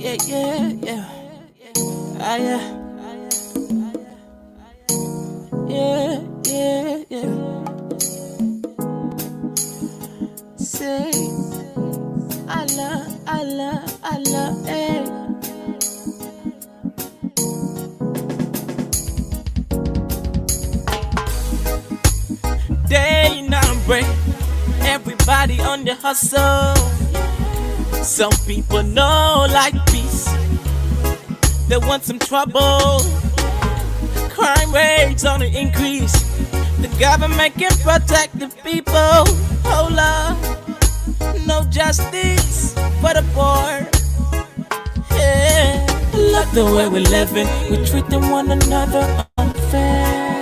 yeah. Ah, yeah. Yeah. Say, I love, hey. Day and break, everybody on the hustle. Some people know like peace, they want some trouble. Crime rates on the increase, the government can protect the people. Hold up, no justice for the poor. Yeah. Look the way we're living, we're treating one another unfair.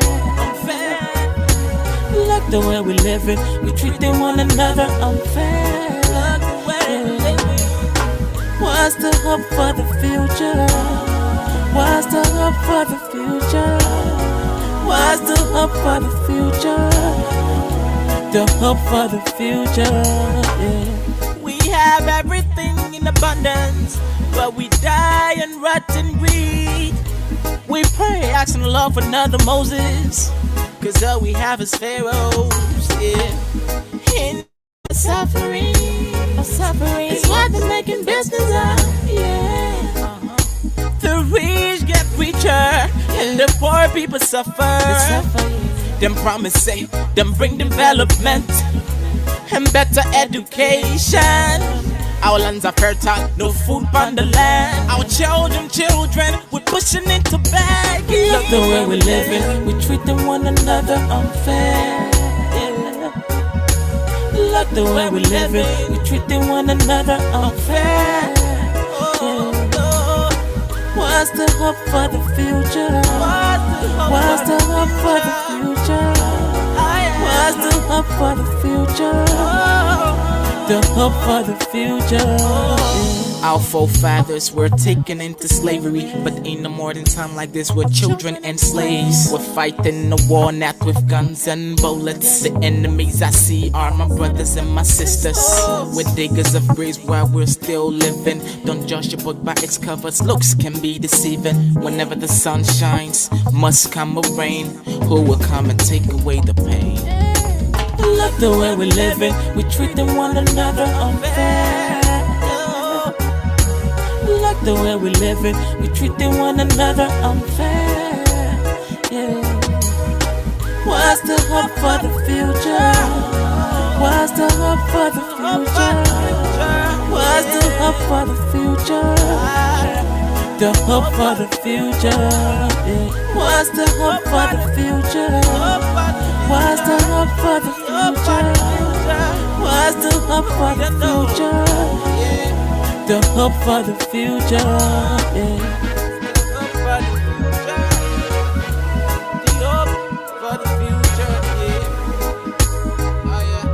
Look the way we're living, we're treating one another unfair. Look the way we're living. What's the hope for the future? What's the hope for the future? What's the hope for the future? The hope for the future, yeah. We have everything in abundance, but we die and rot and greed. We pray, asking the Lord for another Moses, cause all we have is pharaohs, yeah. In suffering is what they're making business of, yeah. The rich get richer and the poor people suffer. Them promise say, them bring development and better education. Our lands are fertile, no food on the land. Our children, we're pushing into begging. Look the way we're living, we're treating one another unfair. Yeah. Look the way we're living, we're treating one another unfair. What's the hope for the future? What's the hope for the future? What's the hope for the future? The hope for the future. Our forefathers were taken into slavery, but ain't no more than time like this. We're children and slaves. We're fighting a war not with guns and bullets. The enemies I see are my brothers and my sisters. We're diggers of graves while we're still living. Don't judge a book by its covers. Looks can be deceiving. Whenever the sun shines, must come a rain. Who will come and take away the pain? Look the way we're living, we're treating one another unfair. Look the way we're living, we're treating one another unfair. Yeah. What's the hope for the future? What's the hope for the future? What's the hope for the future? The hope for the future. Yeah. What's the hope for the future? What's the hope for the future? What's the hope for the future? The hope for the future, yeah. The hope for the future, yeah. Oh, yeah.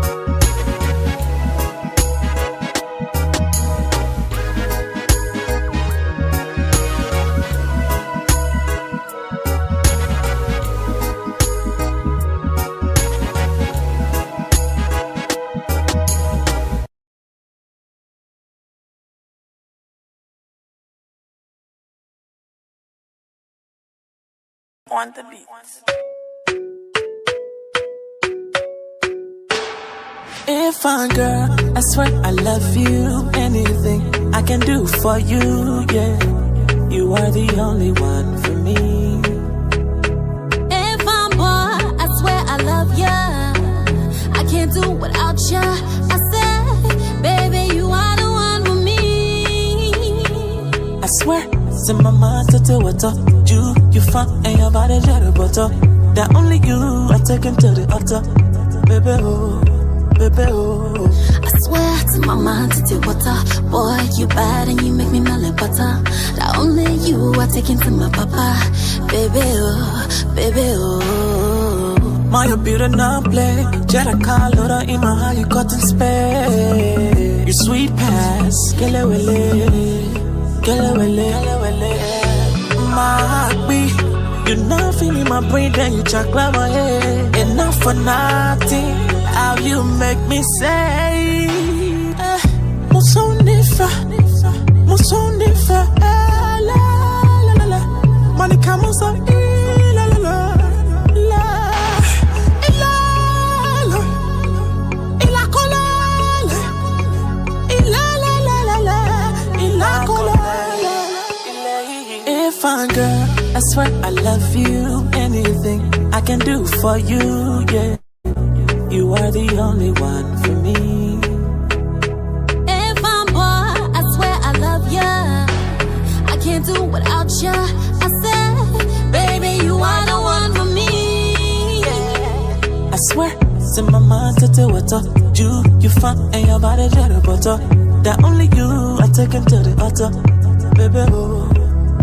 On the beat. If I'm girl, I swear I love you. Anything I can do for you, yeah. You are the only one for me. If I'm boy, I swear I love ya. I can't do without ya. I said, baby, you are the one for me. I swear, to my mind to do what you fun and your body jet butter. That only you are taken to the altar. Baby, oh, baby, oh. I swear to my mind to do water. Boy, you bad and you make me melt like butter. That only you are taken to my papa. Baby, oh, baby, oh. My beauty not play. Jetta car loader in my high cotton spray. You sweet pass, get away. My heartbeat, you not feeling my brain, then you chocolate my head. Enough for nothing, how you make me say, Musonifa, fine girl, I swear I love you. Anything I can do for you, yeah. You are the only one for me. If I'm bored, I swear I love ya. I can't do without ya. I said, baby, you are the one for me. I swear, it's in my mind to do what you fun and your body jelly butter. That only you are taken to the altar. Baby, oh,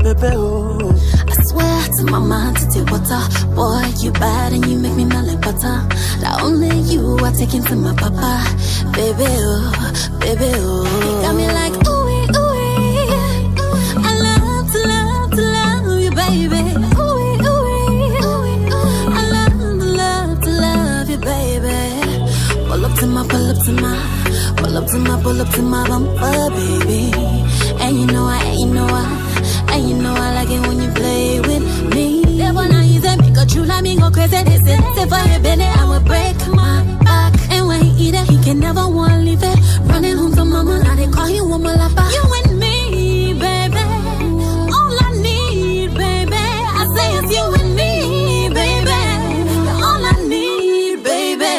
baby, oh. I swear to my mind to take water. Boy, you bad and you make me melt like butter. That only you are taking to my papa. Baby, oh, baby, oh. You got me like, ooh, ooh. I love to love you, baby. Ooh, ooh. I love you, baby. Pull up to my bumper, baby. And you know I like it when you play with me. Never now you say make a true like me go crazy. This is if I had been it, I would break my back. And when he eat it, he can never want leave it. Running home to mama, now they call you a malapa. You and me, baby. All I need, baby. I say it's you and me, baby. You're all I need, baby.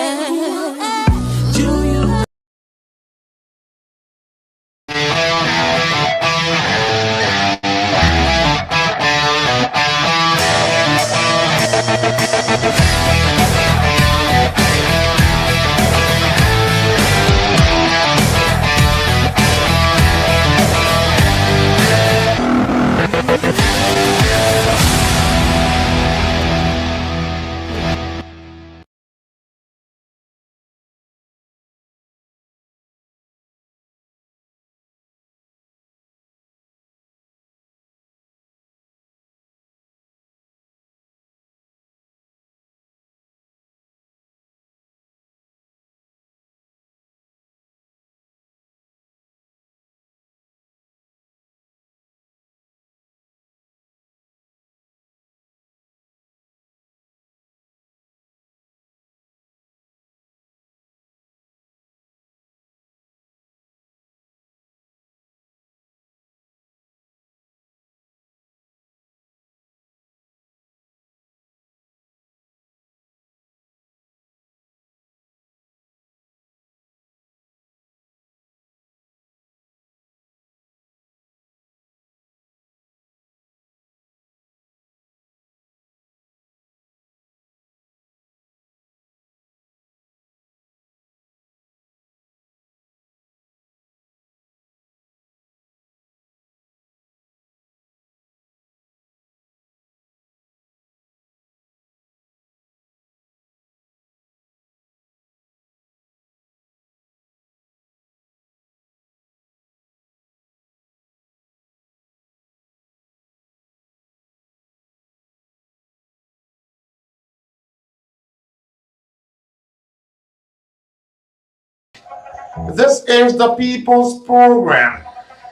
This is the People's Program.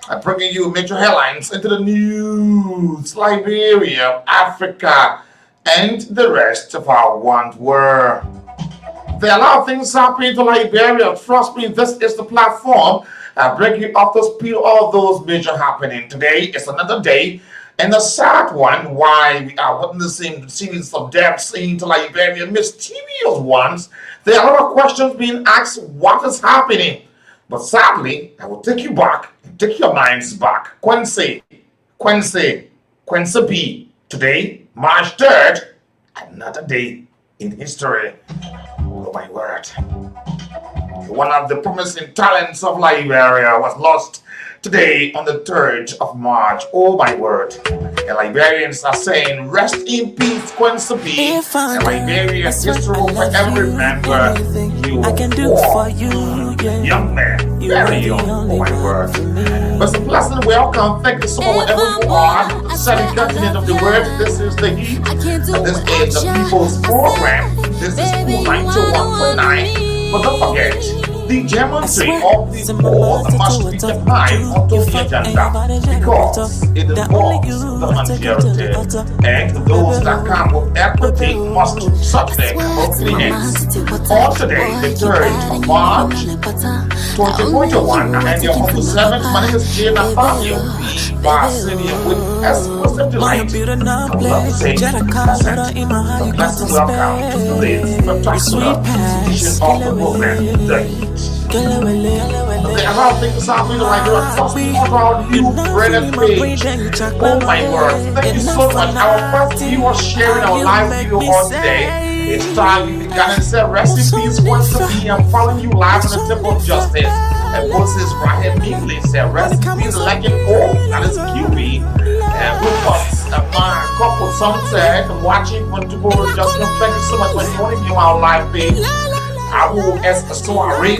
I'm bringing you major headlines into the news, Liberia, Africa, and the rest of our one world. There are a lot of things happening to Liberia. Trust me, this is the platform. I bring you up to speed all those major happening. Today is another day and a sad one. Why we are witnessing a series of deaths in Liberia, mysterious ones. There are a lot of questions being asked. What is happening? But sadly, I will take you back and take your minds back. Quincy B. Today, March 3rd, another day in history. Oh my word. One of the promising talents of Liberia was lost today on the 3rd of March. Oh my word. The Liberians are saying, rest in peace, Quincy B. And Liberia's history will forever remember you. I can do for you, yeah. Young man, very young. Oh my word. But it's a pleasant welcome. Thank you so much wherever you are. Southern continent of the world. This is the heat. And this is the People's Program. This is 91.9. But don't forget, The geometry of the poll must be defined onto the agenda because it involves the majority, and those that come with equity must certainly come up cleanest. On today, the 3rd of March 2021, and your humble servant, my name is NATHANIEL, the Basidian with exclusive delight. I would love to say, the blessed welcome to today's spectacular edition of the program, The Heat. The amount of things happening like that, trust me, on our new branded page. Oh my word, thank you so much. Our first viewer sharing our live video on today. It's time we began and said, rest in peace, once to be. I'm following you live on the Temple of Justice. And Moses Rahim English said, rest in peace, Legend O, that is QB. And with us, my couple sunset, watching from Temple of Justice. Thank you so much for joining me on our live page. I will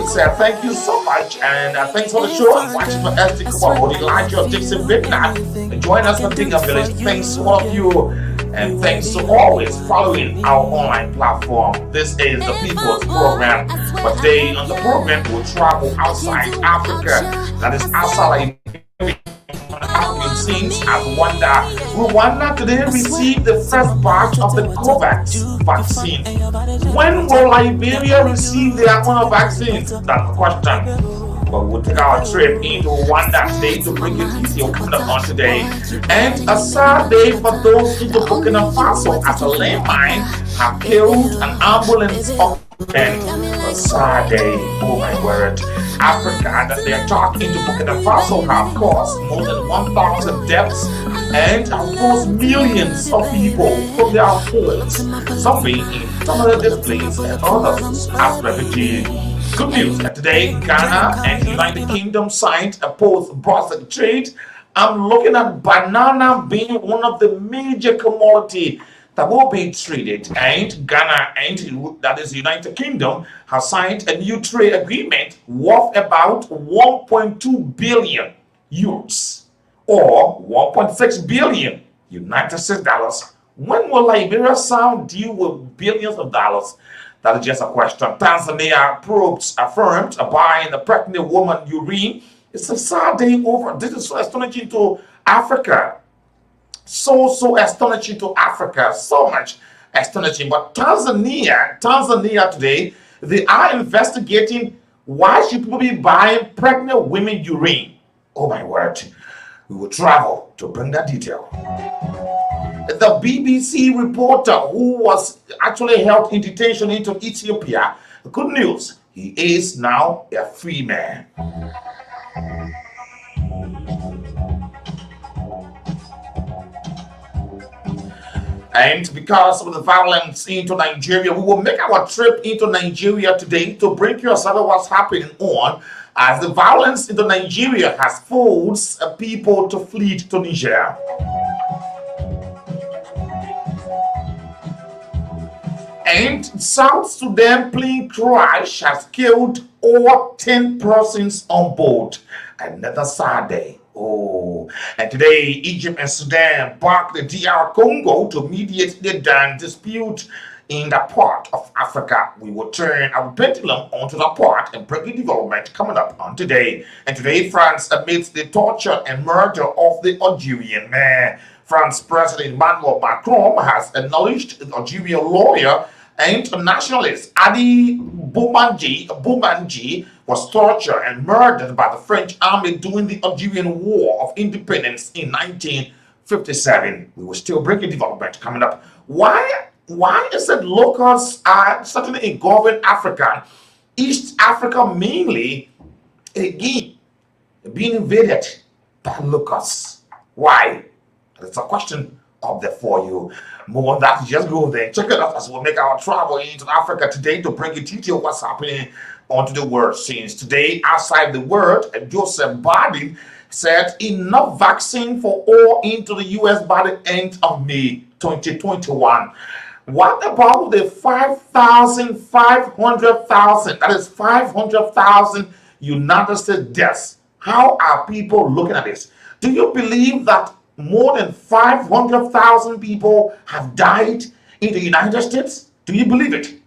said thank you so much, and thanks for the show. I'm watching for SD Kumar, Elijah Dixon Vietnam, and join us on Tinga Village. Thanks to all of you, and thanks to always following our online platform. This is the People's Program. But today on the program, we'll travel outside Africa, that is outside African scenes as Rwanda. Rwanda today received the first batch of the COVAX vaccine. When will Liberia receive their own vaccine? That's the question. But we'll take our trip into Rwanda today to bring you detail coming up on today. And a sad day for those into Burkina Faso as a landmine have killed an ambulance and a sad day, oh my word. Africa that they are talking to Burkina Faso have caused more than 1,000 deaths and have forced millions of people from their homes, some being in permanent displaced and others as refugees. Good news that today Ghana and the United Kingdom signed a post-Brexit trade. I'm looking at banana being one of the major commodity that will be traded, and Ghana and that is the United Kingdom have signed a new trade agreement worth about 1.2 billion euros or 1.6 billion United States dollars. When will Liberia sound deal with billions of dollars? That is just a question. Tanzania probes affirmed buying a pregnant woman urine. It's a sad day over. This is so astonishing to Africa. So astonishing to Africa, so much astonishing. But Tanzania today, they are investigating why should people be buying pregnant women urine. Oh my word, we will travel to bring that detail. The BBC reporter who was actually held in detention into Ethiopia, good news, he is now a free man. And because of the violence into Nigeria, we will make our trip into Nigeria today to bring you a sense of what's happening on as the violence into Nigeria has forced people to flee to Niger. And South Sudan plane crash has killed over 10 persons on board. Another sad day. Oh, and today Egypt and Sudan backed the DR Congo to mediate the Dan dispute in that part of Africa. We will turn our pendulum onto that part and bring the development coming up on today. And today, France admits the torture and murder of the Algerian man. France President Emmanuel Macron has acknowledged the Algerian lawyer and nationalist Adi Boumanji was tortured and murdered by the French army during the Algerian War of Independence in 1957. We will still bring a development coming up. Why is it locals are certainly engulfing Africa, East Africa mainly, again being invaded by locals? Why? That's a question up there for you. More on that, just go there. Check it out as we'll make our travel into Africa today to bring you detail what's happening onto the world scenes. Today, outside the world, Joseph Biden said enough vaccine for all into the US by the end of May 2021. What about the 500,000, that is 500,000 United States deaths? How are people looking at this? Do you believe that more than 500,000 people have died in the United States? Do you believe it?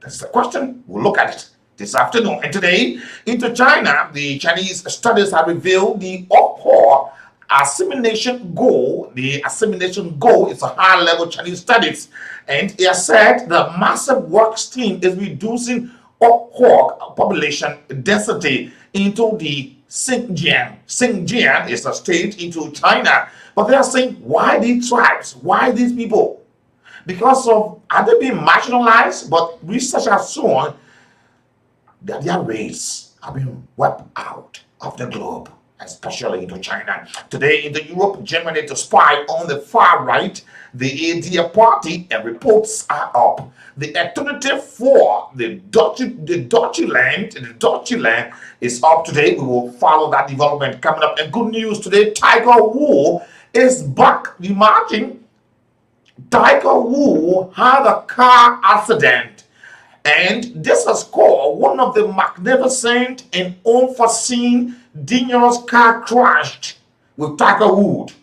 That's the question. We'll look at it this afternoon. And today, into China, the Chinese studies have revealed the upward assimilation goal. The assimilation goal is a high-level Chinese studies, and it has said the massive work stream is reducing upward population density into the Xinjiang. Xinjiang is a state into China, but they are saying, why these tribes? Why these people? Because of, are they being marginalized? But research has shown that their race have been wiped out of the globe, especially into China. Today in the Europe, Germany to spy on the far right, the AD party, and reports are up. The alternative for the Dutchland is up today. We will follow that development coming up. And good news today, Tiger Woods is back. Imagine Tiger Woods had a car accident, and this has caused one of the magnificent and unforeseen dangerous car crash with Tiger Woods.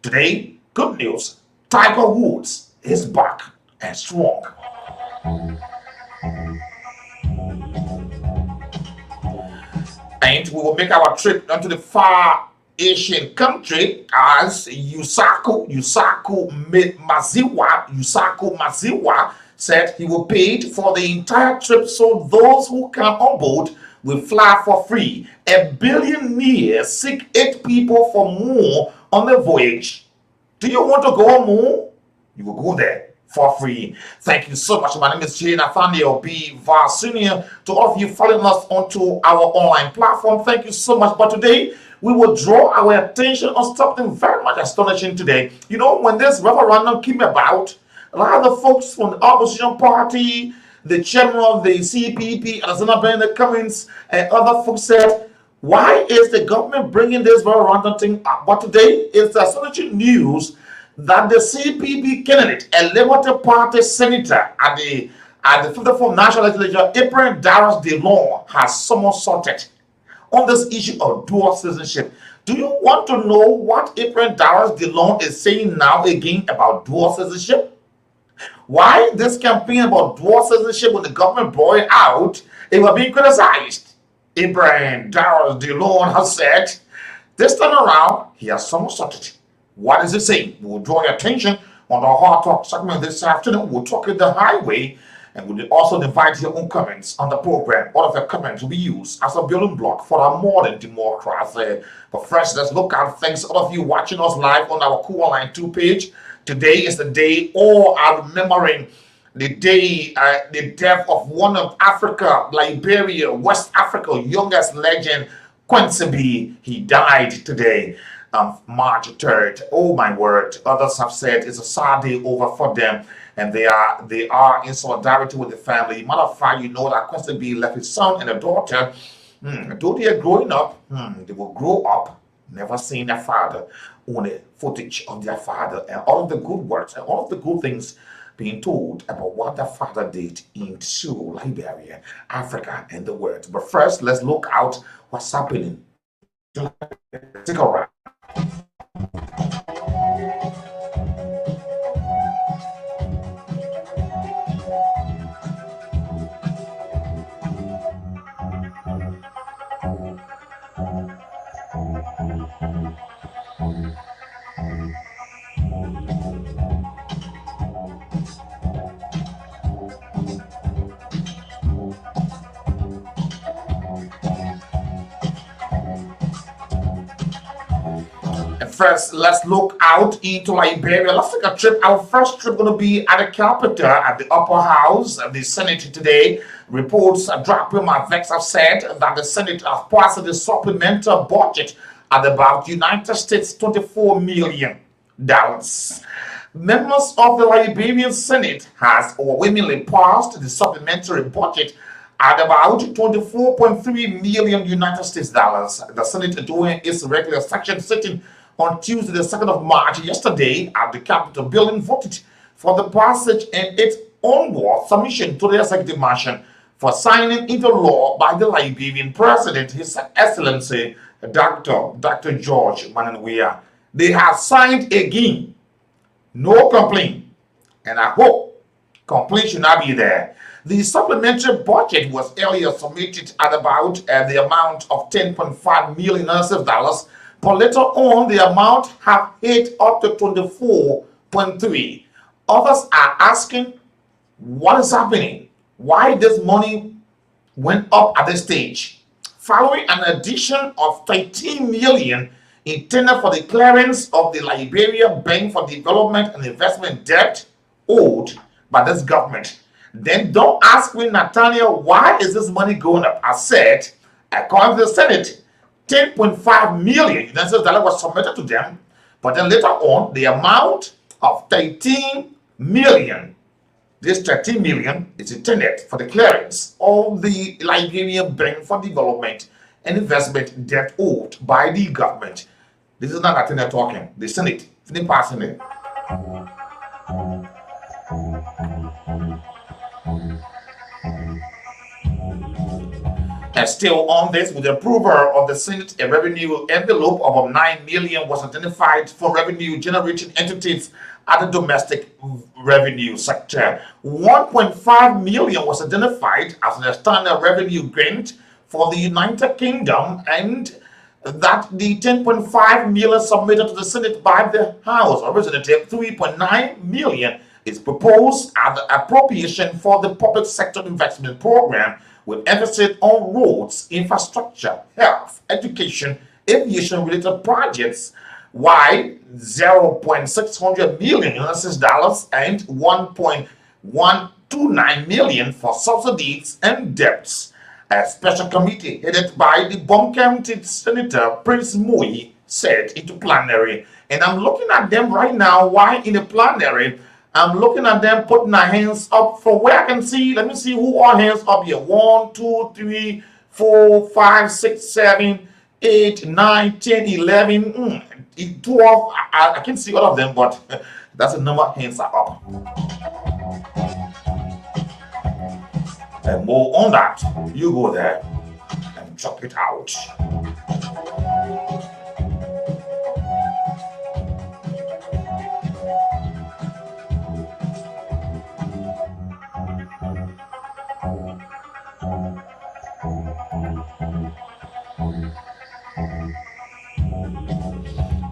Today, good news, Tiger Woods is back and strong. And we will make our trip onto the far Asian country as Yusaku Maziwa said he will pay for the entire trip, so those who come on board will fly for free. A billionaire seek 8 people for more on the voyage. Do you want to go more? You will go there for free. Thank you so much. My name is NATHANIEL B. Varsunian. To all of you following us onto our online platform, thank you so much. But today, we will draw our attention on something very much astonishing today. You know, when this referendum came about, a lot of the folks from the opposition party, the chairman of the CPP, Alexander Bennett Cummings, and other folks said, why is the government bringing this referendum thing up? But today, it's astonishing news that the CPP candidate, a Liberal Party senator at the 54th National Legislature, April Darius DeLong, has somersaulted on this issue of dual citizenship. Do you want to know what April Darius DeLong is saying now again about dual citizenship? Why this campaign about dual citizenship when the government brought it out, it was being criticized? April Darius DeLong has said, this time around, he has somersaulted. What is it saying? We will draw your attention on the Hard Talk segment this afternoon. We'll talk in the highway, and we'll also invite your own comments on the program. All of your comments will be used as a building block for our modern democracy. But first, let's look at things. All of you watching us live on our Cool Line 2 page. Today is the day all are remembering the day, the death of one of Africa, Liberia, West Africa, youngest legend, Quincy B. He died today. March 3rd. Oh my word. Others have said it's a sad day over for them, and they are in solidarity with the family. Matter of fact, you know that Quincy B left his son and a daughter. Though they are growing up, they will grow up never seeing their father, only footage of their father and all of the good works and all of the good things being told about what their father did into Liberia, Africa, and the world. But first, let's look out what's happening. Take a ride. First, let's look out into Liberia. Let's take a trip. Our first trip going to be at the capital, at the upper house of the Senate today. Reports dropping my vex have said that the Senate has passed the supplemental budget at about United States $24 million. Members of the Liberian Senate has overwhelmingly passed the supplementary budget at about 24.3 million United States dollars. The Senate doing its regular section sitting on Tuesday, the 2nd of March, yesterday, at the Capitol building, voted for the passage and its onward submission to the Executive Mansion for signing into law by the Liberian President, His Excellency, Dr. George Mananwea. They have signed again. No complaint. And I hope complaint should not be there. The supplementary budget was earlier submitted at about the amount of $10.5 million US, but later on the amount have hit up to 24.3. Others are asking what is happening, why this money went up at this stage, following an addition of 13 million intended for the clearance of the Liberia Bank for Development and Investment debt owed by this government. Then don't ask me, Nathaniel, why is this money going up? I said, according to the Senate, 10.5 million United States dollars was submitted to them, but then later on, the amount of 13 million, this 13 million is intended for the clearance of the Liberian Bank for Development and Investment debt owed by the government. This is not Nathaniel talking, the Senate, the passing it. And still on this, with the approval of the Senate, a revenue envelope of 9 million was identified for revenue generating entities at the domestic revenue sector. 1.5 million was identified as an standard revenue grant for the United Kingdom, and that the 10.5 million submitted to the Senate by the House of Representatives, 3.9 million is proposed as the appropriation for the public sector investment program, with emphasis on roads, infrastructure, health, education, aviation-related projects, while 0.600 million US dollars and 1.129 million for subsidies and debts. A special committee headed by the Bum County Senator Prince Moyi said into plenary, and I'm looking at them right now. Why in the plenary? I'm looking at them putting their hands up from where I can see. Let me see who are hands up here. 1, 2, 3, 4, 5, 6, 7, 8, 9, 10, 11, 12. I can see all of them, but that's the number of hands are up. And more on that, you go there and check it out.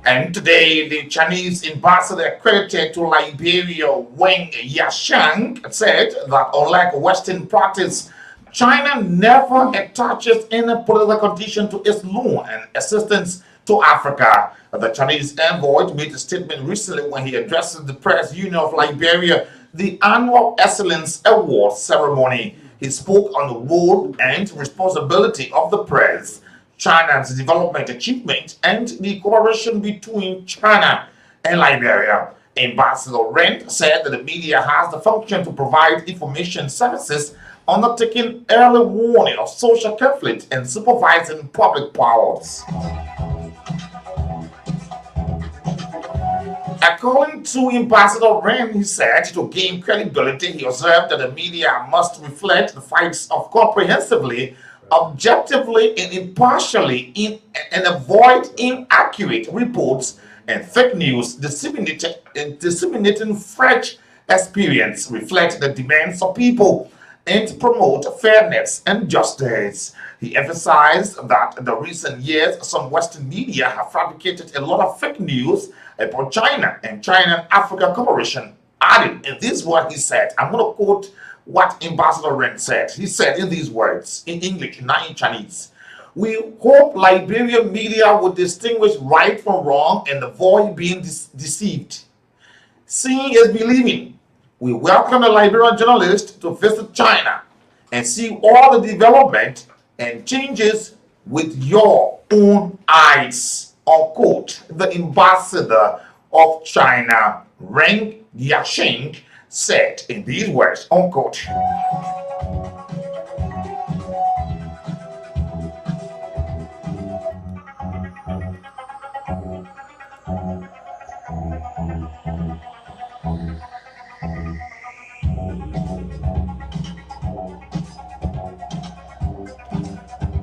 And today, the Chinese ambassador accredited to Liberia, Wang Yashang, said that unlike Western practice, China never attaches any political condition to its loan and assistance to Africa. The Chinese envoy made a statement recently when he addressed the Press Union of Liberia, the annual Excellence Award ceremony. He spoke on the role and responsibility of the press, China's development achievement, and the cooperation between China and Liberia. Ambassador Rent said that the media has the function to provide information services, undertaking early warning of social conflict and supervising public powers. According to Ambassador Ren, he said to gain credibility, he observed that the media must reflect the facts of comprehensively, objectively, and impartially and avoid inaccurate reports and fake news disseminating fresh experience, reflect the demands of people, and promote fairness and justice. He emphasized that in the recent years, some Western media have fabricated a lot of fake news about China and China and Africa cooperation. Adding, and this is what he said. I'm going to quote what Ambassador Ren said. He said in these words, in English, not in Chinese: "We hope Liberian media will distinguish right from wrong and avoid being deceived. Seeing is believing. We welcome a Liberian journalist to visit China and see all the development and changes with your own eyes," unquote. The ambassador of China, Ren Yashing, said in these words, unquote.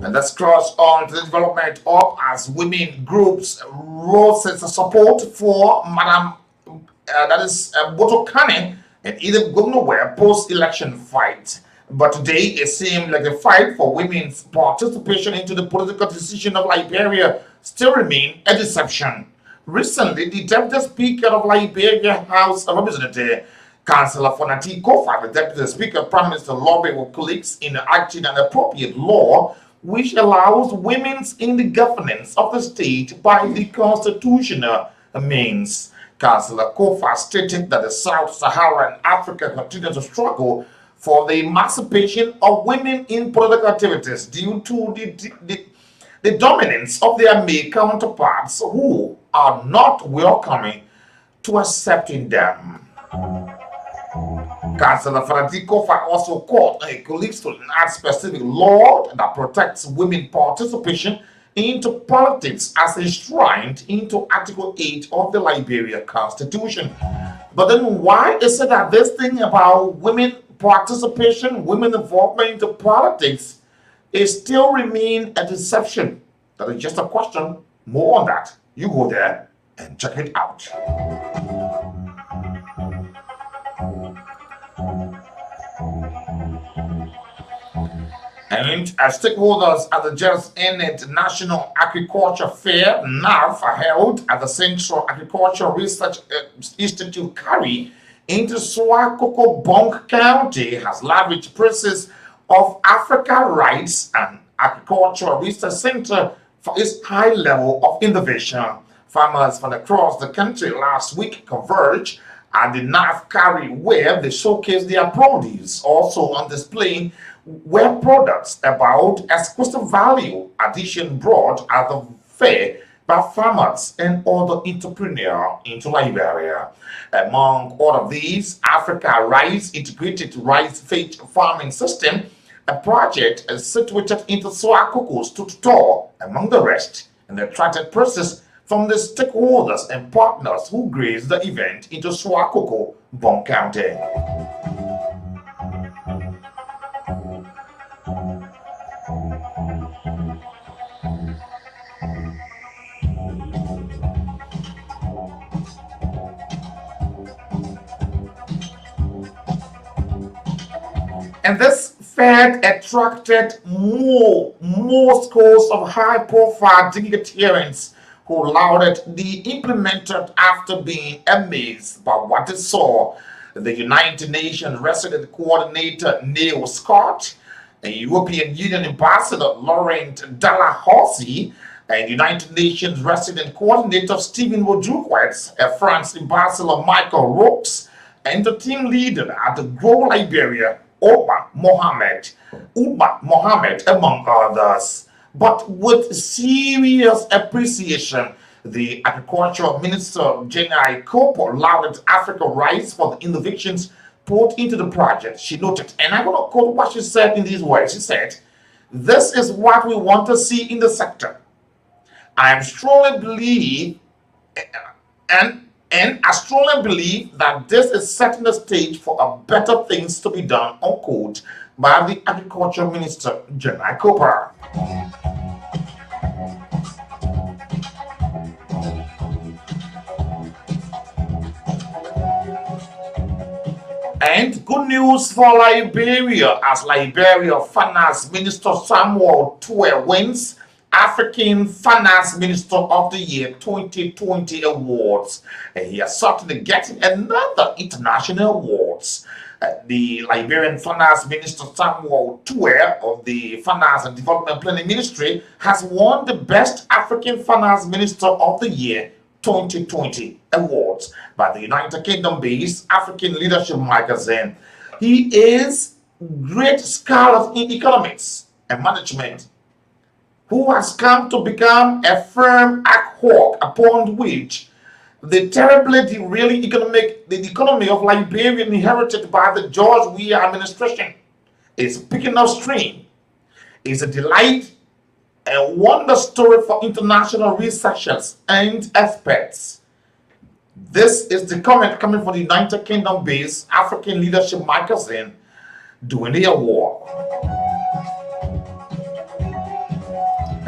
And let's cross on to the development of as women groups rose support for Madam Boto Kane and Edith Gomnoware post-election fight. But today it seems like the fight for women's participation into the political decision of Liberia still remains a deception. Recently, the Deputy Speaker of Liberia House of Representatives, Councillor Fonati Kofa, the Deputy Speaker, Prime Minister, lobbied with colleagues in acting an appropriate law which allows women in the governance of the state by the constitutional means. Councillor Kofa stated that the Sub-Saharan Africa continues to struggle for the emancipation of women in political activities due to the dominance of their male counterparts who are not welcoming to accepting them. Councillor Faradikofa also called her colleagues to enact specific law that protects women participation into politics as enshrined into Article 8 of the Liberia Constitution. But then why is it that this thing about women participation, women involvement into politics is still remain a deception? That is just a question. More on that. You go there and check it out. And as stakeholders at the just ended National Agriculture Fair, NAF, held at the Central Agricultural Research Institute, Kari, into Swakoko Bonk County, has lavished praises of Africa Rights and Agricultural Research Center for its high level of innovation. Farmers from across the country last week converged at the NAF Kari, where they showcased their produce. Also on display were products about exclusive value addition brought at the fair by farmers and other entrepreneurs into Liberia. Among all of these, Africa Rice Integrated Rice Feed Farming System, a project situated into Swakoko, stood tall among the rest, and attracted presses from the stakeholders and partners who graced the event into Swakoko, Bonk County. And this fair attracted more scores of high-profile dignitaries who lauded the implemented after being amazed by what they saw. The United Nations Resident Coordinator Neil Scott, a European Union Ambassador Laurent Delahousie, and United Nations Resident Coordinator Stephen Wojukwets, a France Ambassador Michael Rooks, and the team leader at the Grow Liberia, Uba Mohammed, among others. But with serious appreciation, the Agricultural Minister Jenai Kopo lauded Africa Rice for the innovations put into the project. She noted, and I'm going to quote what she said in these words. She said, "This is what we want to see in the sector. I strongly believe, and I strongly believe that this is setting the stage for a better things to be done," unquote, by the Agriculture Minister, Jenai Cooper. And good news for Liberia, as Liberia Finance Minister Samuel Tuer wins African Finance Minister of the Year 2020 awards. And he has certainly getting another international awards. The Liberian Finance Minister Samuel Tuer of the Finance and Development Planning Ministry has won the Best African Finance Minister of the Year 2020 awards by the United Kingdom-based African Leadership magazine. He is great scholar in economics and management, who has come to become a firm ad hoc upon which the terribly derailing the economy of Liberia inherited by the George Weah administration is picking up steam. It's a delight, a wonder story for international researchers and experts. This is the comment coming from the United Kingdom-based African Leadership magazine doing the award.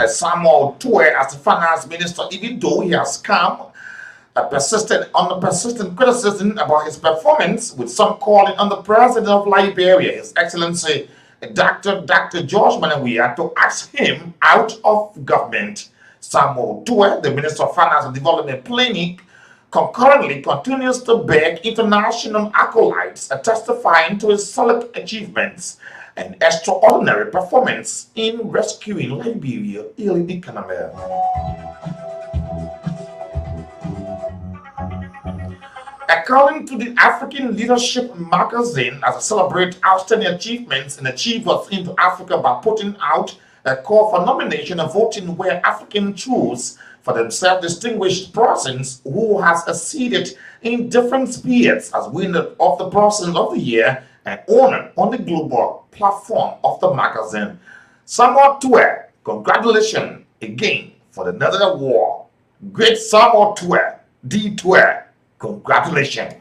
Samuel Tuer, as the finance minister, even though he has come On the persistent criticism about his performance, with some calling on the president of Liberia, His Excellency Dr. George Manawia, to ask him out of government. Samuel Due, the Minister of Finance and Development Planning, concurrently continues to beg international acolytes, testifying to his solid achievements and extraordinary performance in rescuing Liberia's ailing economy. According to the African Leadership magazine, as it celebrates outstanding achievements and achievers into Africa by putting out a call for nomination and voting where Africans choose for themselves distinguished persons who has succeeded in different spheres as winner of the Person of the Year and honored on the global platform of the magazine. Samuel Tue, congratulations again for another award. Great Samuel Tue, D. Tue, congratulations.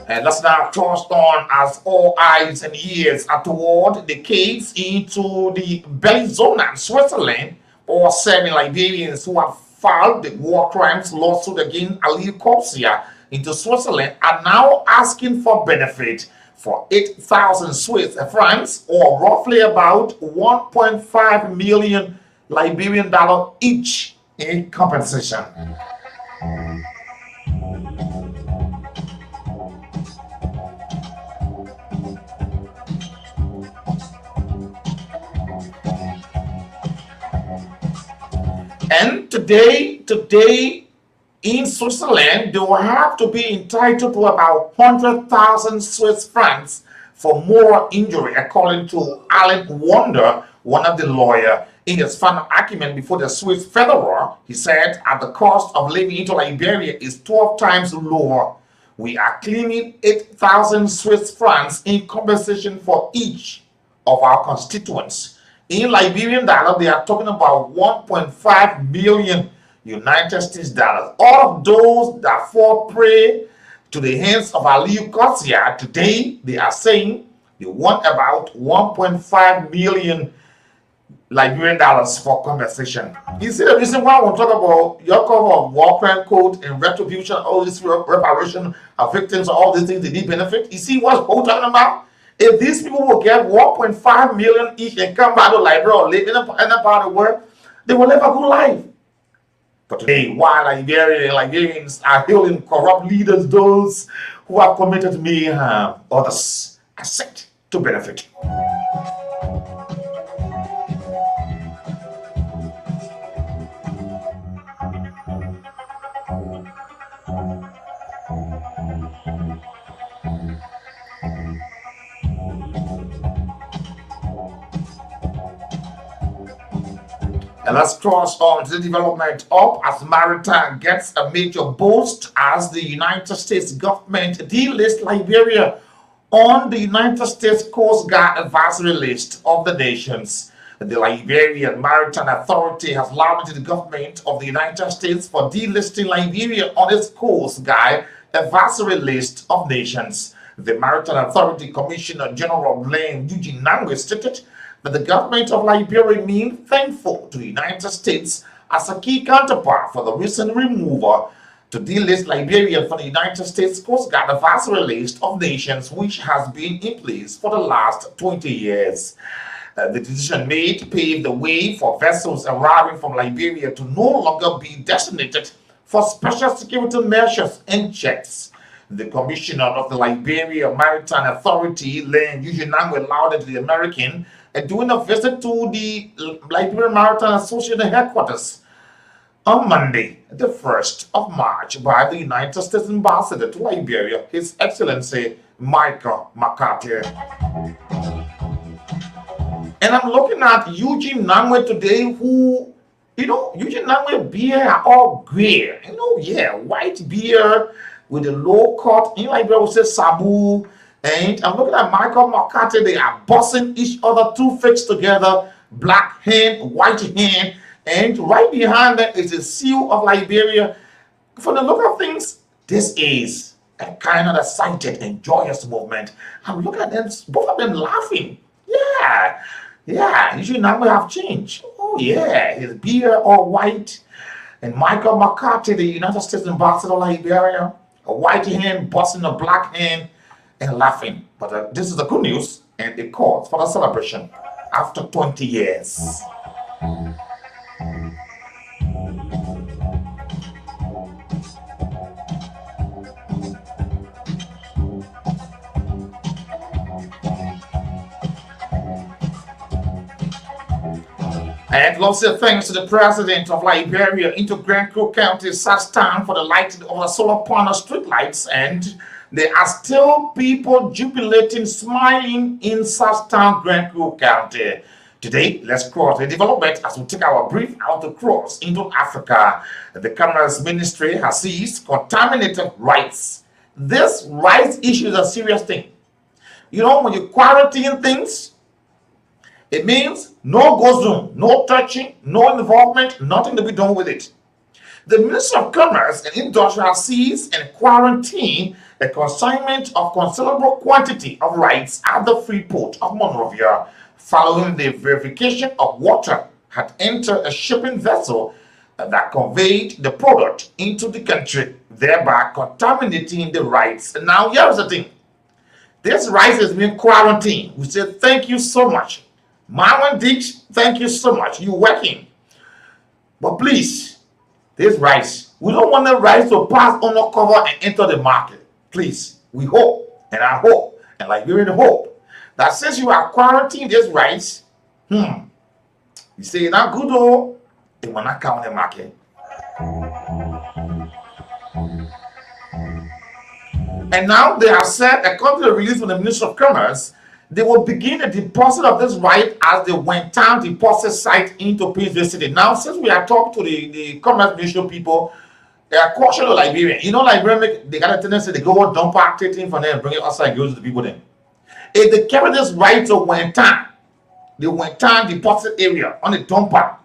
And let's now toss on as all eyes and ears are toward the case into the Bellinzona in Switzerland, or 7 Liberians who have filed the war crimes lawsuit against Ali Corsia into Switzerland are now asking for benefit for 8,000 Swiss francs, or roughly about 1.5 million Liberian dollar each in compensation. And today in Switzerland, they will have to be entitled to about 100,000 Swiss francs for moral injury, according to Alan Wonder, one of the lawyers. In his final argument before the Swiss Federal, he said, "At the cost of living into Liberia is 12 times lower. We are claiming 8,000 Swiss francs in compensation for each of our constituents." In Liberian dollar, they are talking about 1.5 million United States dollars. All of those that fall prey to the hands of Aliu Corsia today, they are saying they want about 1.5 million Liberian dollars for compensation. You see the reason why I want to talk about your cover of war crime code and retribution, all this reparation of victims, all these things they need benefit. You see what we're talking about? If these people will get 1.5 million each and come back to Liberia or live in a part of the world, they will live a good life. But today, while Liberians are hailing corrupt leaders, those who have committed mayhem, others are set to benefit. And let's cross on to the development up as Maritime gets a major boost as the United States government delists Liberia on the United States Coast Guard advisory list of the nations. The Liberian Maritime Authority has lauded the government of the United States for delisting Liberia on its Coast Guard advisory list of nations. The Maritime Authority Commissioner General Blaine Eugene Nangwe stated that the government of Liberia remains thankful to the United States as a key counterpart for the recent removal to delist Liberia from the United States Coast Guard advisory list of nations, which has been in place for the last 20 years. The decision made paved the way for vessels arriving from Liberia to no longer be designated for special security measures and checks. The commissioner of the Liberia Maritime Authority, Len Eugene lauded the American during a visit to the Liberia Maritime Association headquarters on Monday, the 1st of March, by the United States Ambassador to Liberia, His Excellency Michael McCarthy. And I'm looking at Eugene Nangwe today, who, Eugene Nangwe beer are all gray. White beer with a low cut. In Liberia, we say sabu. And I'm looking at Michael McCarthy. They are bossing each other, two fakes together, black hand, white hand. And right behind them is the seal of Liberia. From the look of things, this is a kind of excited and joyous movement. And look at them, both of them laughing. Yeah, yeah, usually now we have changed. Oh yeah, his beard all white. And Michael McCarthy, the United States ambassador to Liberia, a white hand busting a black hand and laughing. But this is the good news, and it calls for a celebration after 20 years. And let's say thanks to the president of Liberia into Grand Creek County sat down for the lighting of the solar panel street lights, and there are still people jubilating, smiling in Southtown, Grand Creek County. Today, let's cross the development as we take our brief out across into Africa. The Cameroon's ministry has seized contaminated rice. This rice issue is a serious thing. You know, when you quarantine things, it means no go zoom, no touching, no involvement, nothing to be done with it. The Ministry of Commerce and Industry has seized and quarantined a consignment of considerable quantity of rice at the free port of Monrovia, following the verification of water had entered a shipping vessel that conveyed the product into the country, thereby contaminating the rice. And now here's the thing. This rice has been quarantined. We say thank you so much. Marwan Dix, thank you so much. You're working. But please, this rice, we don't want the rice to pass undercover and enter the market. Please, we hope, and I hope, and Liberian hope, that since you are quarantining this rice, you say not good though, it will not come on the market. And now they have said, according to the release from the Ministry of Commerce, they will begin a deposit of this right as the Wentown deposit site into Pittsburgh City. Now, since we are talking to the Commerce Ministry people, they are caution of Liberian. You know, Liberian, they got a tendency to go and dump out thing from there and bring it outside, goes to the people then. If they carry this right to Wentown, the Wentown deposit area on the dumper,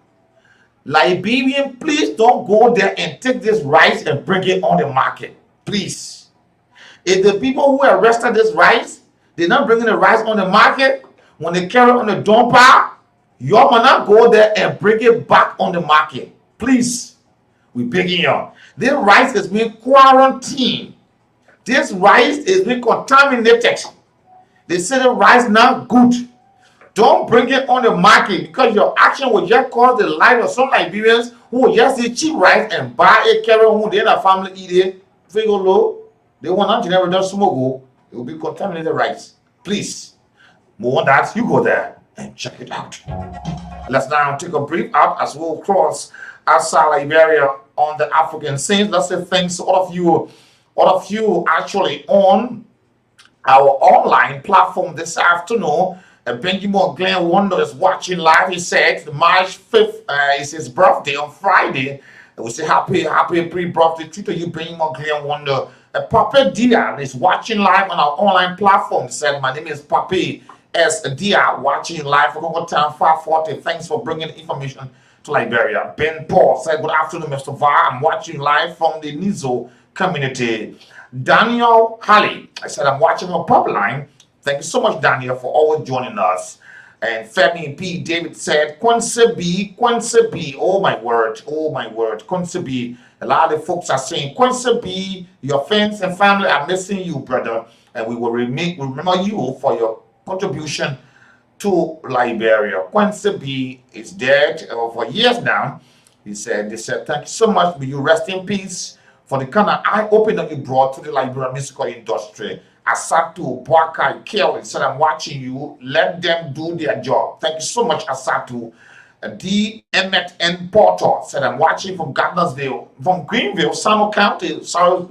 Liberian, please don't go there and take this rice and bring it on the market. Please. If the people who arrested this rice, they're not bringing the rice on the market, when they carry it on the dumper, you all not go there and bring it back on the market. Please. We're begging you. This rice is being quarantined. This rice is being contaminated. They say the rice not good. Don't bring it on the market, because your action will just cause the life of some Liberians who will just eat cheap rice and buy it, carry home, they and their family eat it. Figure low. They want to never done smoke. It will be contaminated rice. Please. More on that, you go there and check it out. Let's now take a brief out as we'll cross outside Liberia on the African scene. Let's say thanks to all of you actually on our online platform this afternoon. Benjamin Glenn Wonder is watching live. He said March 5th is his birthday on Friday. We say happy pre-birthday treat to you, Benjamin Glenn Wonder. Pape Dia is watching live on our online platform. He said, my name is Pape S. Dia, watching live for Congo Town 540. Thanks for bringing information to Liberia. Ben Paul said, good afternoon, Mr. VAR. I'm watching live from the Nizo community. Daniel Halley, I said, I'm watching on Pop Line. Thank you so much, Daniel, for always joining us. And Femi P. David said, Quincy B, oh my word, Quincy B. A lot of folks are saying, Quincy B, your friends and family are missing you, brother. And we will remember you for your contribution to Liberia. Quincy B is dead for years now. They said, thank you so much. May you rest in peace for the kind of eye-opener you brought to the Liberian musical industry. Asatu, Boakai, Kelly said, I'm watching you. Let them do their job. Thank you so much, Asatu. D. Emmett N. Porter said, I'm watching from Gardnersville, from Greenville, Sano County. Sano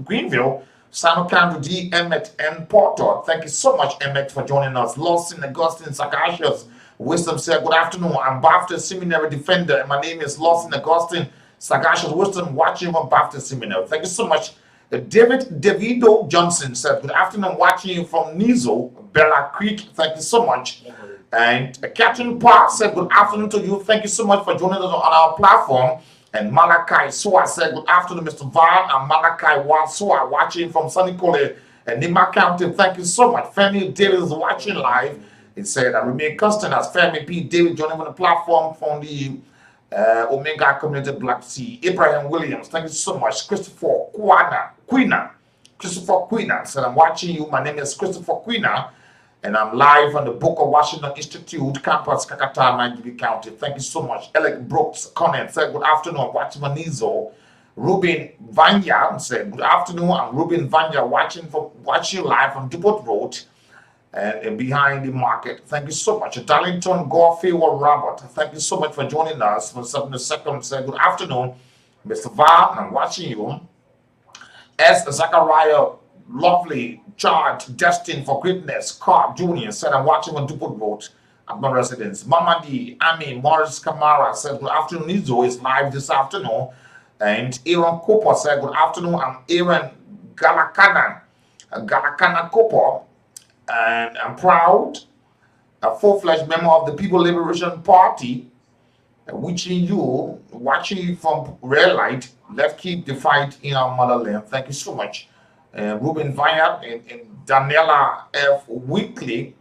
County, D. Emmett N. Porter. Thank you so much, Emmett, for joining us. Lawson Augustine Sagacious Wisdom said, good afternoon. I'm Baptist Seminary Defender, and my name is Lawson Augustine Sagacious Wisdom, watching from Baptist Seminary. Thank you so much. David DeVito Johnson said, good afternoon, watching you from Nizo, Bella Creek. Thank you so much. And Captain Park said, good afternoon to you. Thank you so much for joining us on our platform. And Malachi Swa said, good afternoon, Mr. Van and Malachi Wanswa watching from Sunny Cole and Nima County. Thank you so much. Femi David is watching live. He said, I remain constant as Femi P. David joining on the platform from the Omega Community Black Sea. Abraham Williams, thank you so much. Christopher Quina said, I'm watching you. My name is Christopher Quina. And I'm live on the Booker Washington Institute, campus, Kakata, Nigeria County. Thank you so much. Alec Brooks, Conant said, good afternoon. I'm watching Manizo. Ruben Vanya said, good afternoon. I'm Ruben Vanya watching live on Dupont Road and behind the market. Thank you so much. Darlington Gorfield Robert, thank you so much for joining us. For 7 seconds, said, good afternoon, Mr. Van. I'm watching you. S. Zachariah Lovely, charged, destined for greatness. Carp Jr. said, I'm watching on Dupont Road at my residence. Mama D, Ami, Morris Kamara said, good afternoon. Nizo is live this afternoon. And Aaron Cooper said, good afternoon. I'm Aaron Galakana Cooper. And I'm proud, a full-fledged member of the People Liberation Party, watching you from Red Light. Let's keep the fight in our motherland. Thank you so much. Ruben Vineyard and Daniela F. Weekly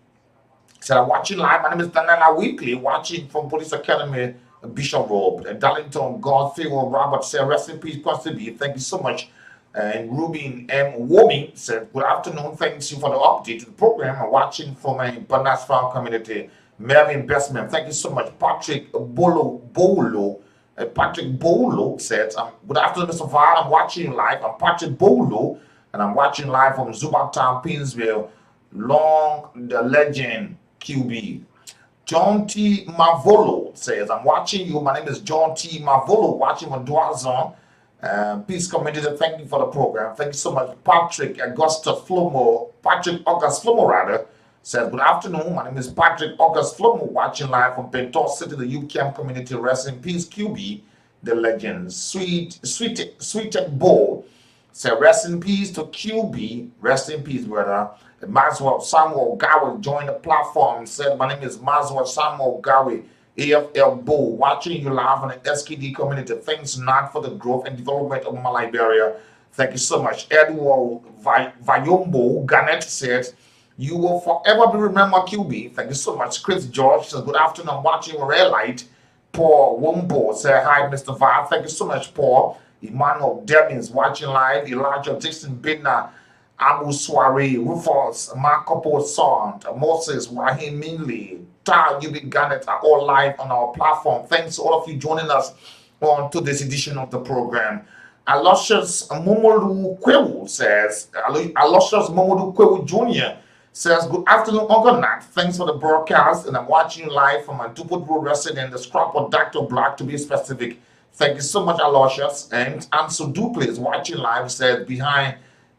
said, I'm watching live. My name is Daniela Weekly, watching from Police Academy, Bishop Road. Darlington Godfield Robert said, rest in peace, Constable. Thank you so much. And Ruben M. Womi said, good afternoon. Thanks you for the update to the program. I'm watching from my Banas Farm community, Mervyn Investment. Thank you so much. Patrick Bolo said, good afternoon, Mr. Var. I'm watching live. I'm Patrick Bolo. And I'm watching live from Zubatown, Pinsville. Long the legend QB. John T. Mavolo says, I'm watching you. My name is John T. Mavolo, watching on Dwazon. Peace Community, thank you for the program. Thank you so much. Patrick August Flomo says, good afternoon. My name is Patrick August Flomo, watching live from Bentor City, the UCAM community. Rest in peace, QB, the legend. Sweet Bowl. Say, rest in peace to QB. Rest in peace, brother. And Maswell Samuel Gawi joined the platform and said, my name is Maswell Samuel Gawi, AFL Bull, watching you live on the SKD community. Thanks not for the growth and development of my Liberia. Thank you so much. Edward Vayombo Garnett said, you will forever be remembered, QB. Thank you so much. Chris George says, good afternoon. I'm watching Red Light. Paul Wombo said, hi, Mr. Va. Thank you so much, Paul. Emmanuel Devins watching live. Elijah Dixon Bidna, Abu Soiree, Rufus, Marco Sound, Moses, Rahim Minley, Tal Yubi Garnett are all live on our platform. Thanks to all of you joining us on to this edition of the program. Aloysius Momodu Kwewu says, Aloysius Momodu Kwewu Jr. says, good afternoon, Uncle Nat. Thanks for the broadcast, and I'm watching you live from my Dupont Road resident, the Scrap of Dr. Black, to be specific. Thank you so much, Aloysius. And Anso Duple is watching live, said, behind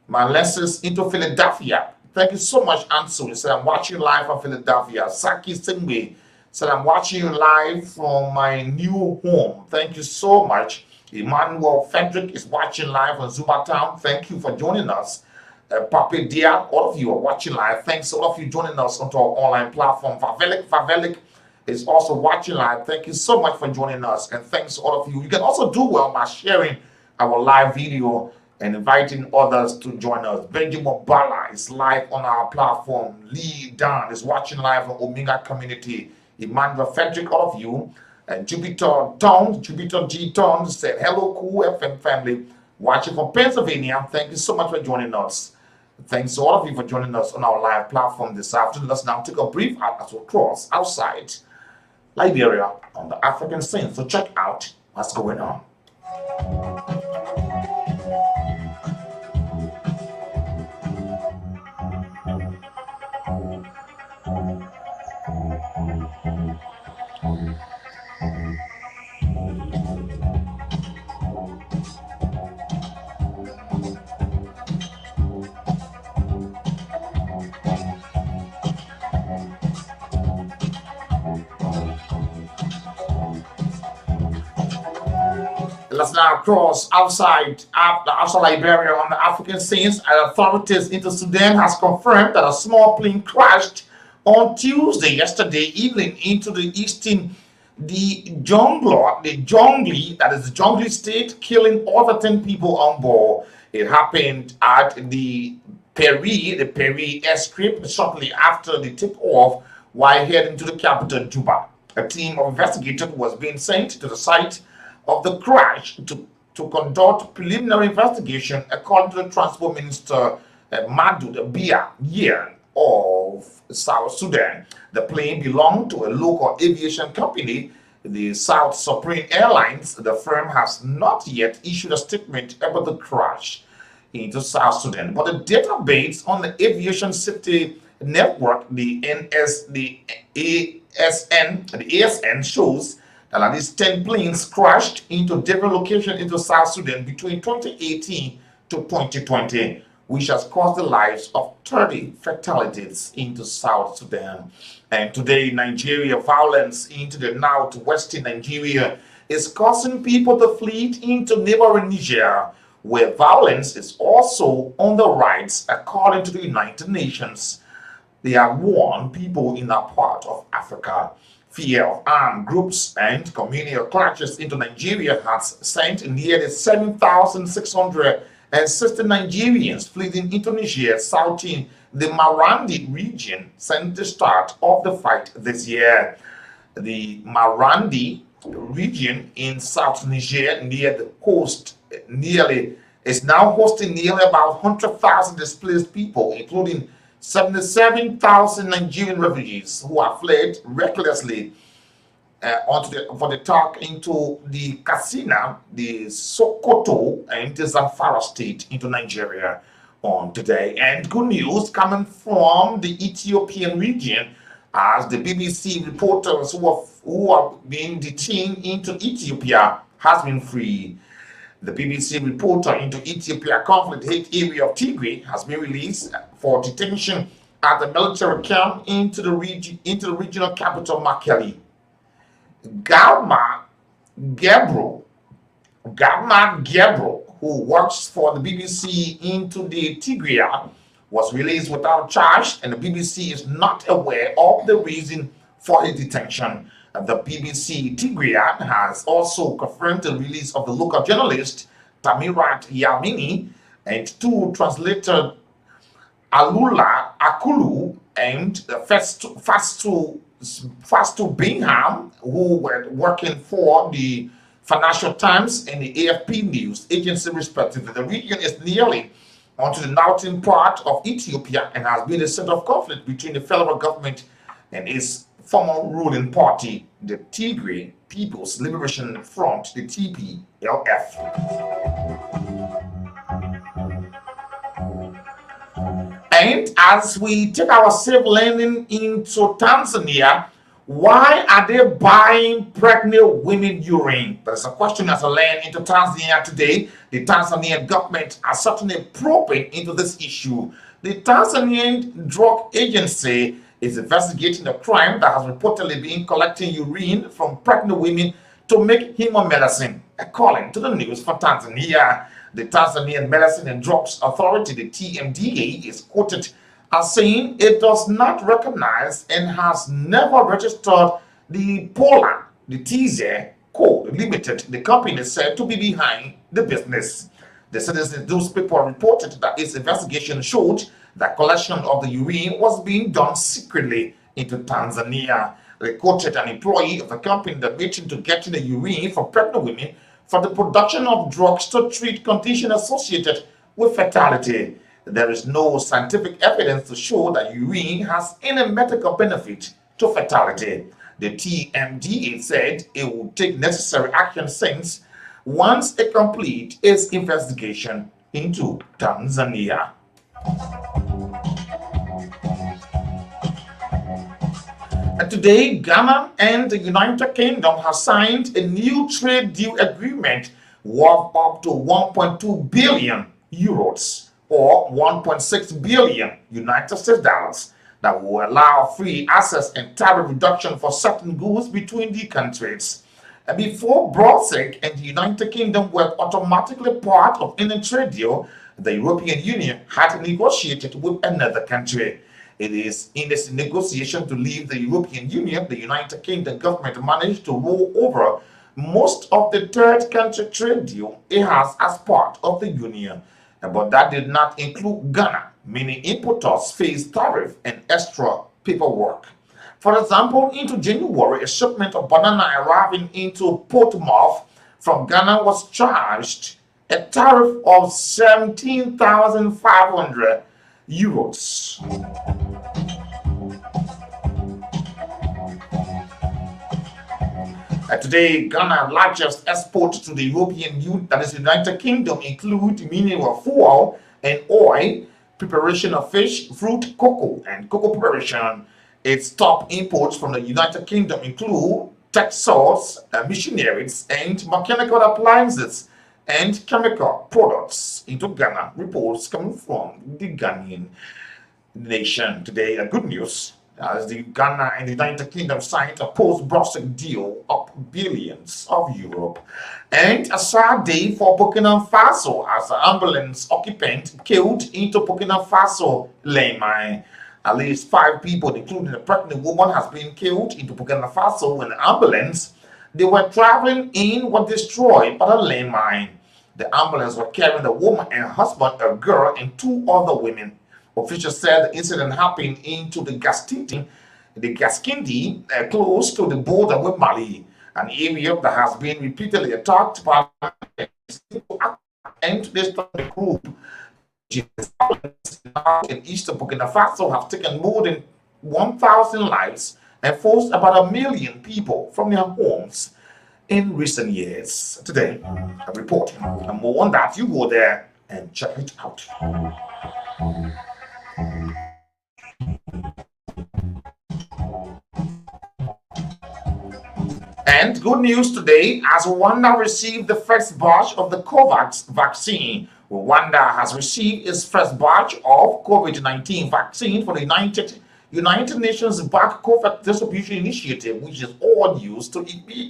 my lenses into Philadelphia. Thank you so much, Anso. He said, I'm watching live from Philadelphia. Saki Singwe said, I'm watching you live from my new home. Thank you so much. Emmanuel Frederick is watching live on Zubatown. Thank you for joining us. Papi Dia, all of you are watching live. Thanks to all of you joining us onto our online platform. Favelik is also watching live. Thank you so much for joining us. And thanks to all of you. You can also do well by sharing our live video and inviting others to join us. Benjamin Bala is live on our platform. Lee Dan is watching live on Omega Community. Emmanuel Frederick, all of you. And Jupiter G. Towns said, hello, cool FM family. Watching from Pennsylvania. Thank you so much for joining us. Thanks to all of you for joining us on our live platform this afternoon. Let's now take a brief out as we cross outside Liberia on the African scene. So check out what's going on. Let's now cross outside Liberia on the African scenes. Authorities into Sudan has confirmed that a small plane crashed on Tuesday, yesterday evening, into the eastern the Jonglei, that is the Jonglei state, killing over 10 people on board. It happened at the Perry airstrip shortly after the takeoff while heading to the capital, Juba. A team of investigators was being sent to the site of the crash to conduct preliminary investigation, according to the Transport Minister Madud Bia Yen of South Sudan. The plane belonged to a local aviation company, the South Supreme Airlines. The firm has not yet issued a statement about the crash into South Sudan, but the database on the aviation safety network, the ASN shows that at least 10 planes crashed into different locations into South Sudan between 2018 to 2020, which has caused the lives of 30 fatalities into South Sudan. And today, Nigeria, violence into the northwestern Nigeria is causing people to flee into neighboring Niger, where violence is also on the rise, according to the United Nations. They have warned people in that part of Africa. Fear of armed groups and communal clashes into Nigeria has sent nearly 7,660 Nigerians fleeing into Niger, southern the Marandi region since the start of the fight this year. The Marandi region in South Niger near the coast is now hosting nearly about 100,000 displaced people, including 77,000 Nigerian refugees who have fled recklessly for the talk into the Katsina, the Sokoto, and the Zamfara state into Nigeria on today. And good news coming from the Ethiopian region, as the BBC reporters who have been detained into Ethiopia has been freed. The BBC reporter into Ethiopia conflict hit area of Tigray has been released for detention at the military camp into the regional capital Mekelle. Galma Gebro, who works for the BBC into the Tigray, was released without charge, and the BBC is not aware of the reason for his detention. The BBC Tigray has also confirmed the release of the local journalist Tamirat Yamini and two translators Alula Akulu and Fastu Bingham, who were working for the Financial Times and the AFP News Agency respectively. The region is nearly onto the northern part of Ethiopia and has been a center of conflict between the federal government and its former ruling party, the Tigray People's Liberation Front, the TPLF. And as we take our safe landing into Tanzania, why are they buying pregnant women urine? There's a question as I land into Tanzania today. The Tanzanian government are certainly probing into this issue. The Tanzanian Drug Agency is investigating a crime that has reportedly been collecting urine from pregnant women to make hemomedicine, according to the news for Tanzania. The Tanzanian Medicine and Drugs Authority, the TMDA, is quoted as saying it does not recognize and has never registered the Poland, the TZ Code Limited, the company said to be behind the business. The Citizen newspaper reported that its investigation showed that collection of the urine was being done secretly into Tanzania. They quoted an employee of the company admitting to getting the urine from pregnant women for the production of drugs to treat conditions associated with fertility. There is no scientific evidence to show that urine has any medical benefit to fertility. The TMDA said it will take necessary action since once it completes its investigation into Tanzania. And today, Ghana and the United Kingdom have signed a new trade deal agreement worth up to 1.2 billion euros or 1.6 billion United States dollars that will allow free access and tariff reduction for certain goods between the countries. And before Brussels and the United Kingdom were automatically part of any trade deal, the European Union had negotiated with another country. It is in this negotiation to leave the European Union. The United Kingdom government managed to roll over most of the third country trade deal it has as part of the Union. But that did not include Ghana. Many importers face tariff and extra paperwork. For example, into January, a shipment of banana arriving into Portsmouth from Ghana was charged a tariff of 17,500 euros. Today, Ghana's largest exports to the European Union, that is the United Kingdom, include mineral fuel and oil, preparation of fish, fruit, cocoa, and cocoa preparation. Its top imports from the United Kingdom include textiles, machineries, and mechanical appliances and chemical products into Ghana. Reports coming from the Ghanaian nation today. Good news. As the Ghana and the United Kingdom signed a post-Brexit deal of billions of Europe. And a sad day for Burkina Faso as an ambulance occupant killed into Burkina Faso landmine. At least 5 people, including a pregnant woman, has been killed into Burkina Faso when an ambulance they were traveling in was destroyed by a landmine. The ambulance was carrying the woman and her husband, a girl, and 2 other women. Officials said the incident happened into the Gasquindi, close to the border with Mali, an area that has been repeatedly attacked by and this group. In eastern Burkina Faso have taken more than 1,000 lives and forced about 1 million people from their homes in recent years. Today, a report. And more on that, you go there and check it out. And good news today, as Rwanda received the first batch of the COVAX vaccine. Rwanda has received its first batch of COVID-19 vaccine for the United Nations backed COVAX distribution initiative, which is all used to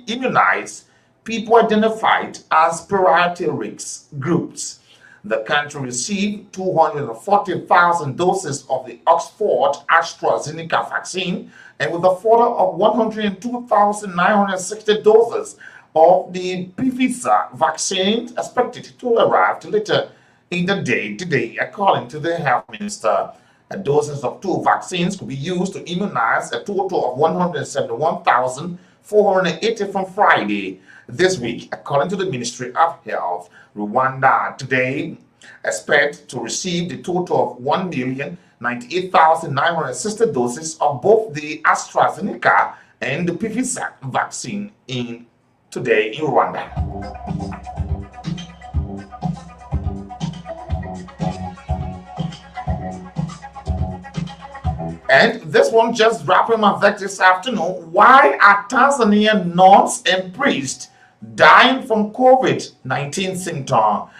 immunize people identified as priority risk groups. The country received 240,000 doses of the Oxford AstraZeneca vaccine and with a further of 102,960 doses of the Pfizer vaccine expected to arrive later in the day today, according to the health minister. Doses of 2 vaccines could be used to immunize a total of 171,480 from Friday this week, according to the Ministry of Health. Rwanda today expects to receive the total of 1,098,960 doses of both the AstraZeneca and the Pfizer vaccine today in Rwanda. And this one just wrapping my back this afternoon. Why are Tanzanian nuns and priests dying from COVID-19 symptoms?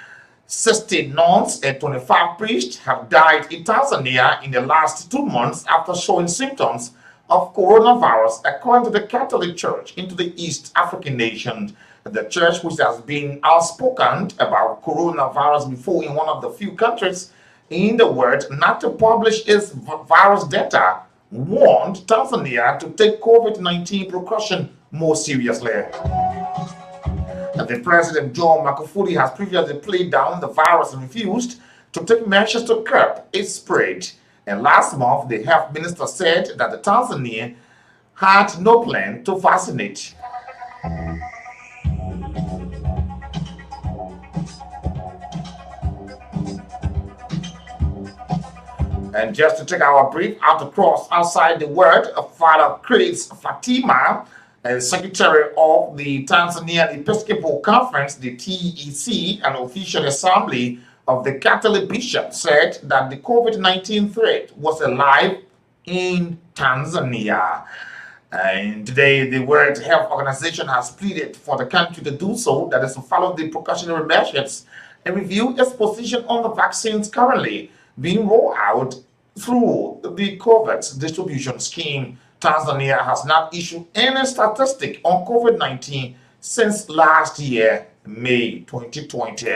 60 nuns and 25 priests have died in Tanzania in the last 2 months after showing symptoms of coronavirus, according to the Catholic Church into the East African nation. The church, which has been outspoken about coronavirus before in one of the few countries in the world not to publish its virus data, warned Tanzania to take COVID-19 precaution more seriously. The President John Magufuli has previously played down the virus and refused to take measures to curb its spread. And last month, the health minister said that the Tanzania had no plan to vaccinate. And just to take our brief out across outside the world, Father Chris Fatima, Secretary of the Tanzanian Episcopal Conference, the TEC, an official assembly of the Catholic bishops, said that the COVID-19 threat was alive in Tanzania. And today, the World Health Organization has pleaded for the country to do so, that is to follow the precautionary measures and review its position on the vaccines currently being rolled out through the COVAX distribution scheme. Tanzania has not issued any statistic on COVID-19 since last year, May 2020.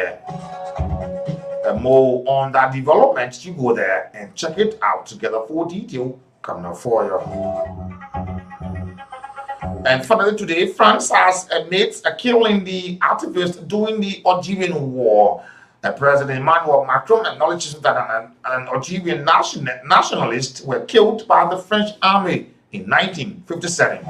More on that development, you go there and check it out together for detail coming up for you. And finally today, France has admits killing the activist during the Algerian war. President Emmanuel Macron acknowledges that an Algerian nationalist were killed by the French army in 1957.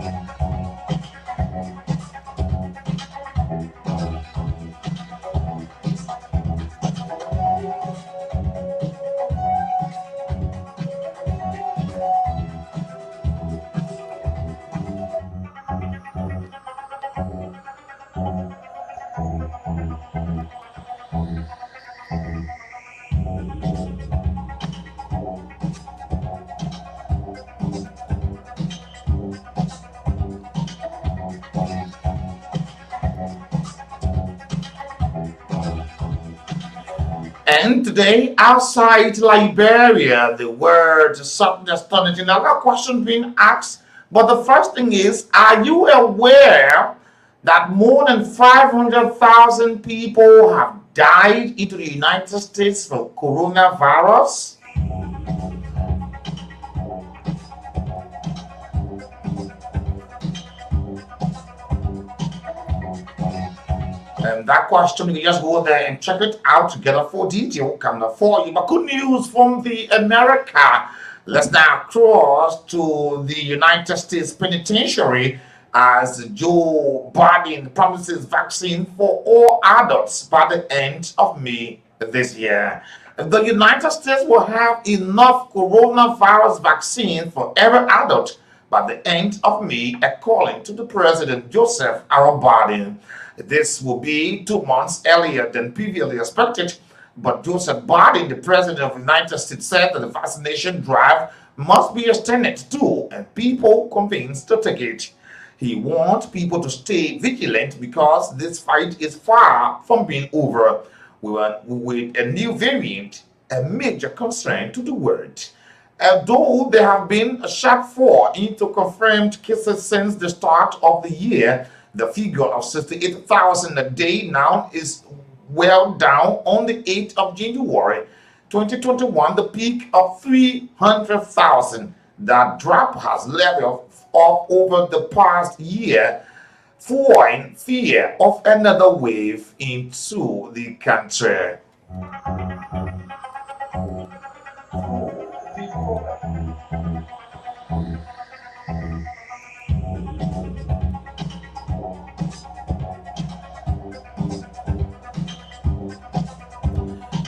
And today, outside Liberia, the word something astonishing. Now, got questions being asked, but the first thing is, are you aware that more than 500,000 people have died into the United States from coronavirus? And that question, you can just go there and check it out together for detail coming up for you. But good news from the America. Let's now cross to the United States Penitentiary as Joe Biden promises vaccine for all adults by the end of May this year. The United States will have enough coronavirus vaccine for every adult by the end of May, according to the President Joseph R. Biden. This will be 2 months earlier than previously expected, but Joseph Biden, the President of the United States, said that the vaccination drive must be extended to and people convinced to take it. He wants people to stay vigilant because this fight is far from being over. With a new variant, a major concern to the world. Although there have been a sharp fall into confirmed cases since the start of the year, the figure of 68,000 a day now is well down on the 8th of January 2021, the peak of 300,000. That drop has leveled off over the past year, fueling fear of another wave into the country.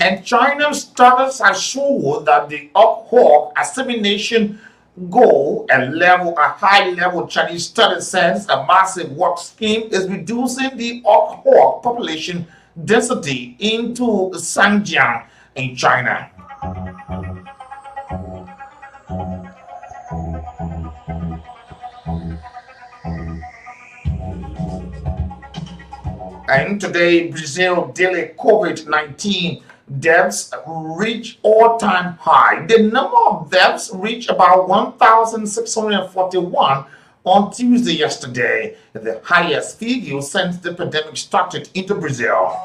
And China's studies have shown that the upward assimilation goal and a high level Chinese study says a massive work scheme is reducing the upward population density into Xinjiang in China. And today, Brazil daily COVID-19 deaths reach all-time high. The number of deaths reached about 1,641 on Tuesday yesterday, the highest figure since the pandemic started into Brazil.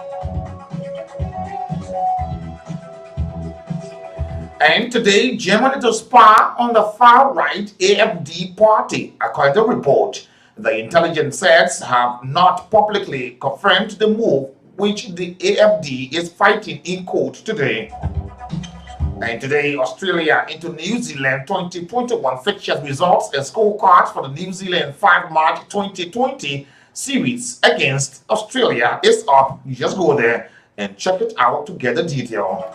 And today, Germany to spy on the far-right AfD party, according to the report. The intelligence sets have not publicly confirmed the move, which the AfD is fighting in court today. And today, Australia into New Zealand 2021 fixtures results and scorecards for the New Zealand 5 March 2020 series against Australia is up. You just go there and check it out to get the detail.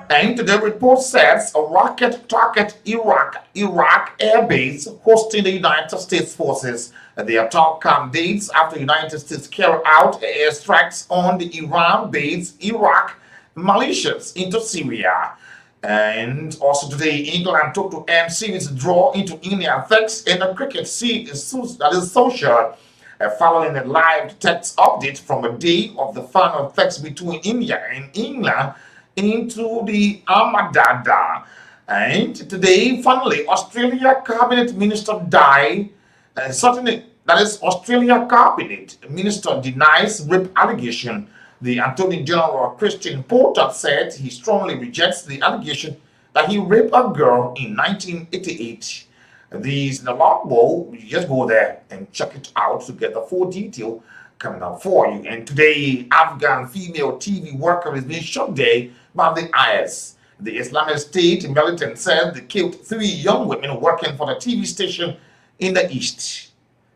And the report says a rocket target Iraq Air Base hosting the United States forces. The attack comes days after the United States carried out airstrikes on the Iran-based Iraq militias into Syria. And also today, England took to end series draw into India thanks in a cricket series that is social. Following a live text update from a day of the final text between India and England into the Ahmadiyya. And today, finally, Australia cabinet minister died. Certainly, That is, Australia Cabinet Minister denies rape allegation. The Attorney General Christian Porter said he strongly rejects the allegation that he raped a girl in 1988. These in the log bowl, you just go there and check it out to get the full detail coming up for you. And today, Afghan female TV worker is being shot dead by the IS. The Islamic State militant said they killed 3 young women working for the TV station in the east.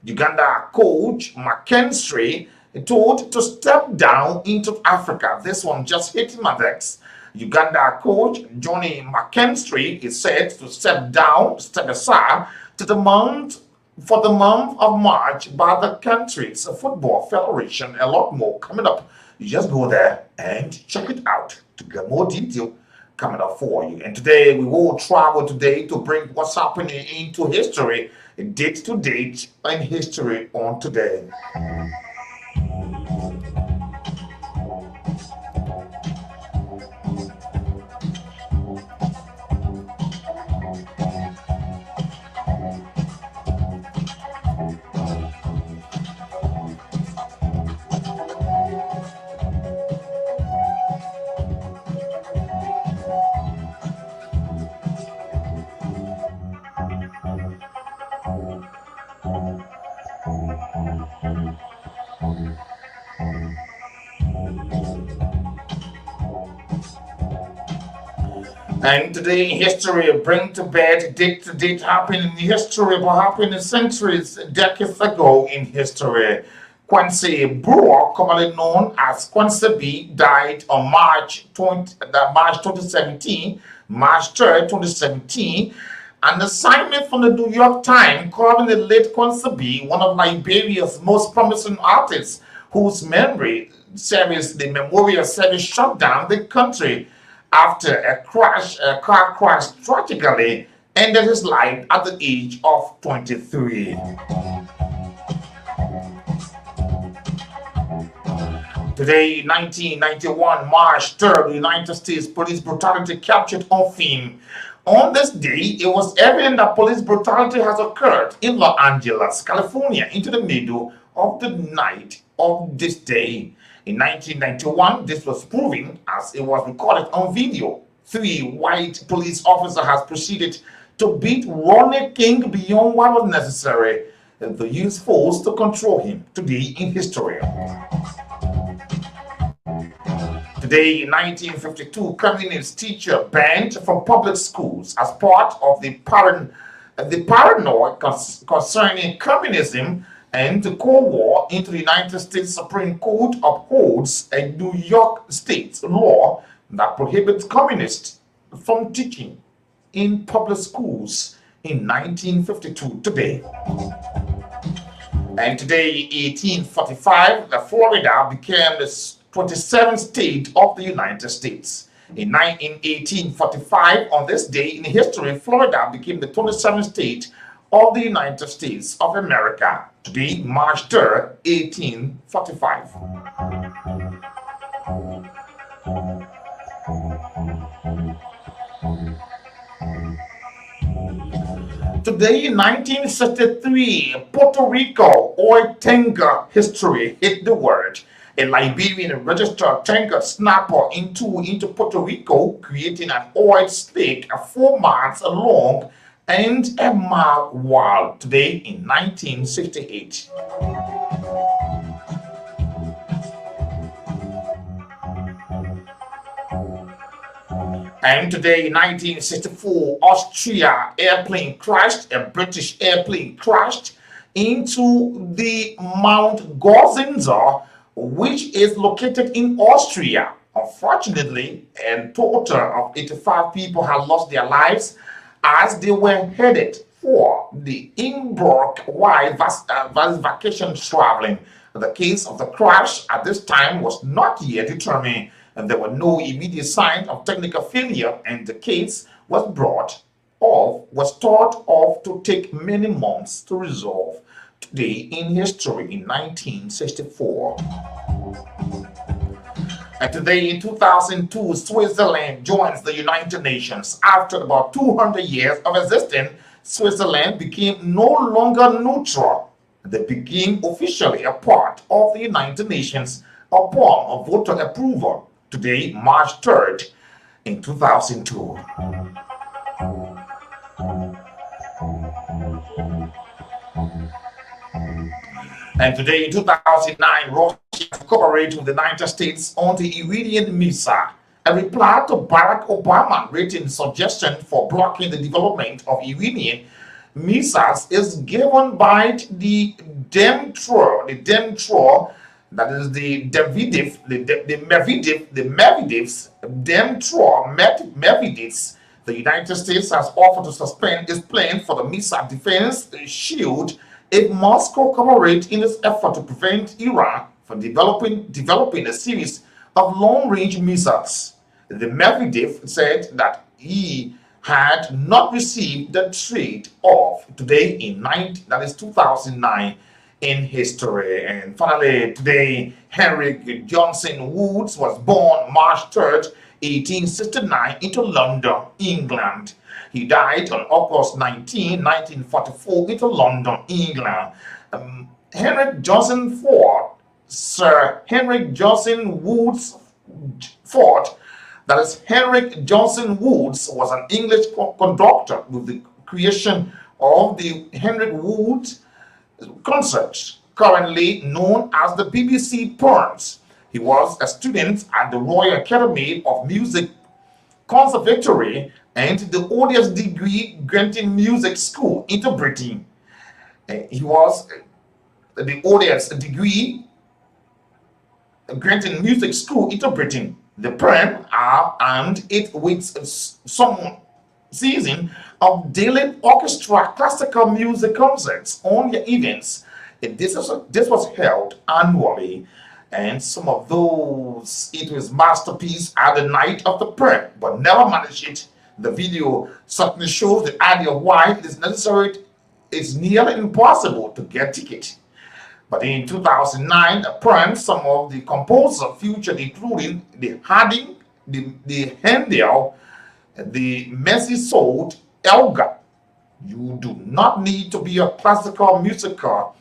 Uganda coach McKinstry told to step down into Africa. This one just hit my decks. Uganda coach Johnny McKinstry is said to step aside for the month of March by the country's football federation. A lot more coming up. You just go there and check it out to get more detail coming up for you. And today we will travel today to bring what's happening into history, date to date, and history on today. And today in history, bring to bed date to date happening in history, but happened centuries, decades ago in history. Quincy Brewer, commonly known as Quincy B, died on March 2017, March 3rd, 2017. An assignment from the New York Times calling the late Quincy B one of Liberia's most promising artists, whose memory service, the memorial service, shut down the country after a car crash tragically ended his life at the age of 23. Today, 1991, March 3rd, the United States police brutality captured on film. On this day, it was evident that police brutality has occurred in Los Angeles, California, into the middle of the night of this day. In 1991, this was proven as it was recorded on video. 3 white police officers has proceeded to beat Rodney King beyond what was necessary. They used force to control him. Today in history. Today in 1952, communist teacher banned from public schools as part of the paranoia concerning communism and the Cold War into the United States Supreme Court upholds a New York State law that prohibits communists from teaching in public schools in 1952 today. And today, in 1845, Florida became the 27th state of the United States. In 1845, on this day in history, Florida became the 27th state of the United States of America. Today, March 3rd, 1845. Today, in 1963, Puerto Rico oil tanker history hit the world. A Liberian registered tanker snapper into Puerto Rico, creating an oil slick 4 miles long and a mile wide. Today in 1968. And today in 1964, Austria airplane crashed, a British airplane crashed into the Mount Gozinza, which is located in Austria. Unfortunately, a total of 85 people have lost their lives as they were headed for the Innsbruck while vacation traveling. The case of the crash at this time was not yet determined, and there were no immediate signs of technical failure, and the case was thought of to take many months to resolve. Today in history in 1964. And today in 2002, Switzerland joins the United Nations. After about 200 years of existence, Switzerland became no longer neutral They became officially a part of the United Nations upon voter approval today, March 3rd, in 2002. And today, in 2009, Russia cooperated with the United States on the Iranian missile, a reply to Barack Obama's written suggestion for blocking the development of Iranian missiles is given by the Demtro, that is the Medvedevs, Medvedevs. The United States has offered to suspend its plan for the missile defense shield if Moscow cooperates in its effort to prevent Iran from developing a series of long-range missiles. The Medvedev said that he had not received the trade of today in 2009 in history. And finally, today, Henrik Johnson Woods was born March 3rd, 1869, into London, England. He died on August 19, 1944, into London, England. Henrik Johnson Ford, Sir Henrik Johnson Woods Ford, that is Henrik Johnson Woods, was an English conductor with the creation of the Henrik Woods concerts, currently known as the BBC Proms. He was a student at the Royal Academy of Music Conservatory and the audience degree granting music school into Britain. He was the audience degree granting music school into Britain. The Prem and it with some season of daily orchestra classical music concerts on the events. This was held annually, and some of those it was masterpiece at the night of the Prem, but never managed it. The video certainly shows the idea of why it is necessary. It's nearly impossible to get ticket. But in 2009, the Prem, some of the composers featured, including the Harding, the Handel, the Messy Souled, Elgar. You do not need to be a classical musiker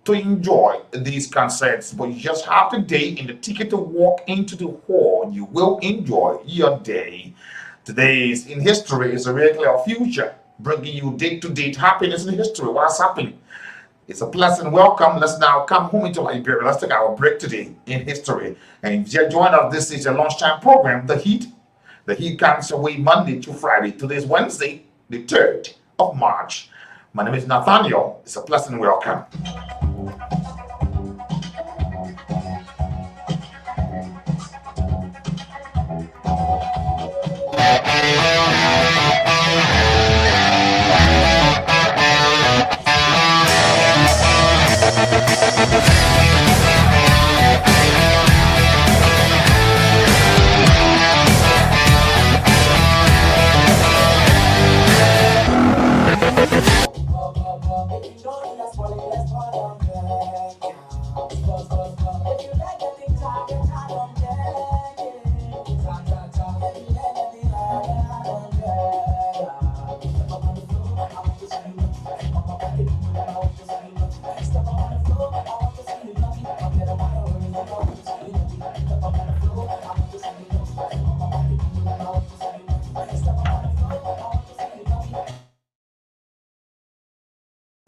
to enjoy these concerts, but you just have the day and the ticket to walk into the hall. You will enjoy your day. Today's In History is a regular future, bringing you date-to-date happiness in history. What's happening? It's a pleasant welcome. Let's now come home into Liberia. Let's take our break today in history. And if you join us, this is a lunchtime program, The Heat. The Heat comes your way Monday to Friday. Today's Wednesday, the 3rd of March. My name is Nathaniel. It's a pleasant welcome.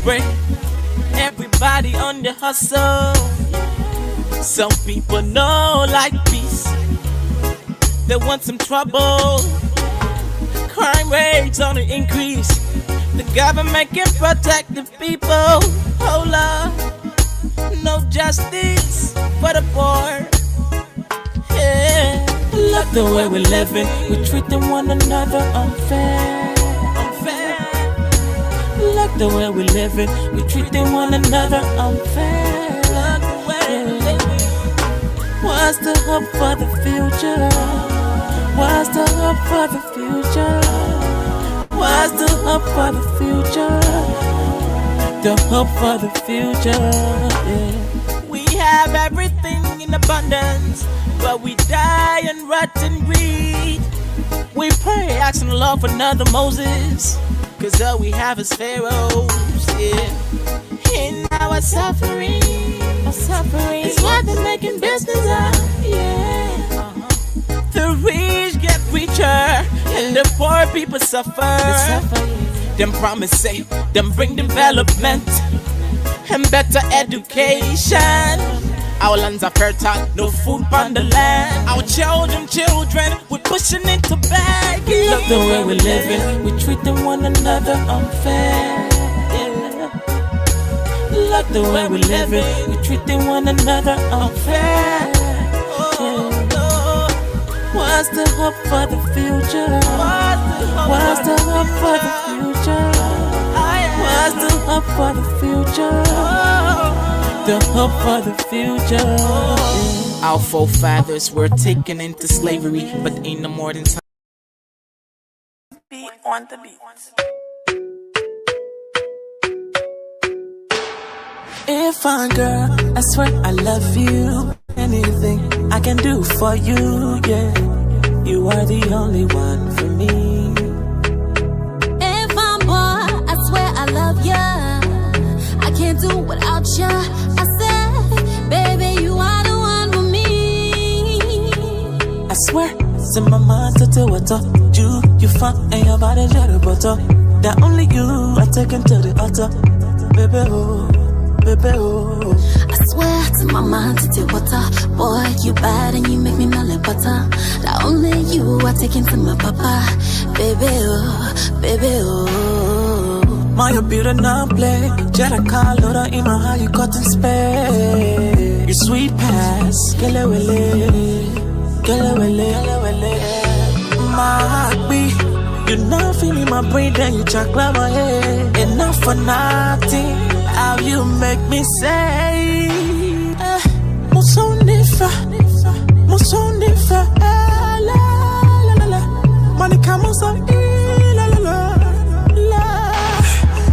Break everybody on the hustle. Some people know like peace, they want some trouble. Crime rates on the increase, the government can protect the people. Hold up, no justice for the poor. Yeah. Look the way we're living, we're treating one another unfair. Look the way we're living, we're treating one another unfair. Look the way we're living. What's the hope for the future? What's the hope for the future? What's the hope for the future? The hope for the future, yeah. We have everything in abundance, but we die and rot and greed. We pray, asking the Lord for another Moses, 'cause all we have is pharaohs, yeah. in our suffering. It's what they're making business out. Yeah. The rich get richer and the poor people suffer. Them promise say, them bring development and better education. Our lands are fertile, no food on the land. Our children, we're pushing into begging. Look the way we're living, we're treating one another unfair. Yeah. Look the way we're living, we're treating one another unfair. What's the hope for the future? What's the hope for the future? What's the hope for the future? The hope for the future. Our forefathers were taken into slavery, but ain't no more than time. Be on the beat. If I'm girl, I swear I love you. Anything I can do for you, yeah. You are the only one for me. If I'm boy, I swear I love ya. I can't do without ya. I said, baby, you are the one for me. I swear, it's in my mind to do what you fun and your body jet butter. That only you are taken to the altar, baby, oh. Baby, oh. I swear to my mind to do water. Boy, you bad and you make me melt like butter. That only you are taking to my papa. Baby, oh, baby, oh. My beauty now play. Jetta car loader in my high, you cotton spray. Your sweet pass, kele wele. My heartbeat, you not feeling my brain, then you chocolate my head. Enough for nothing. How you make me say, Musonifa,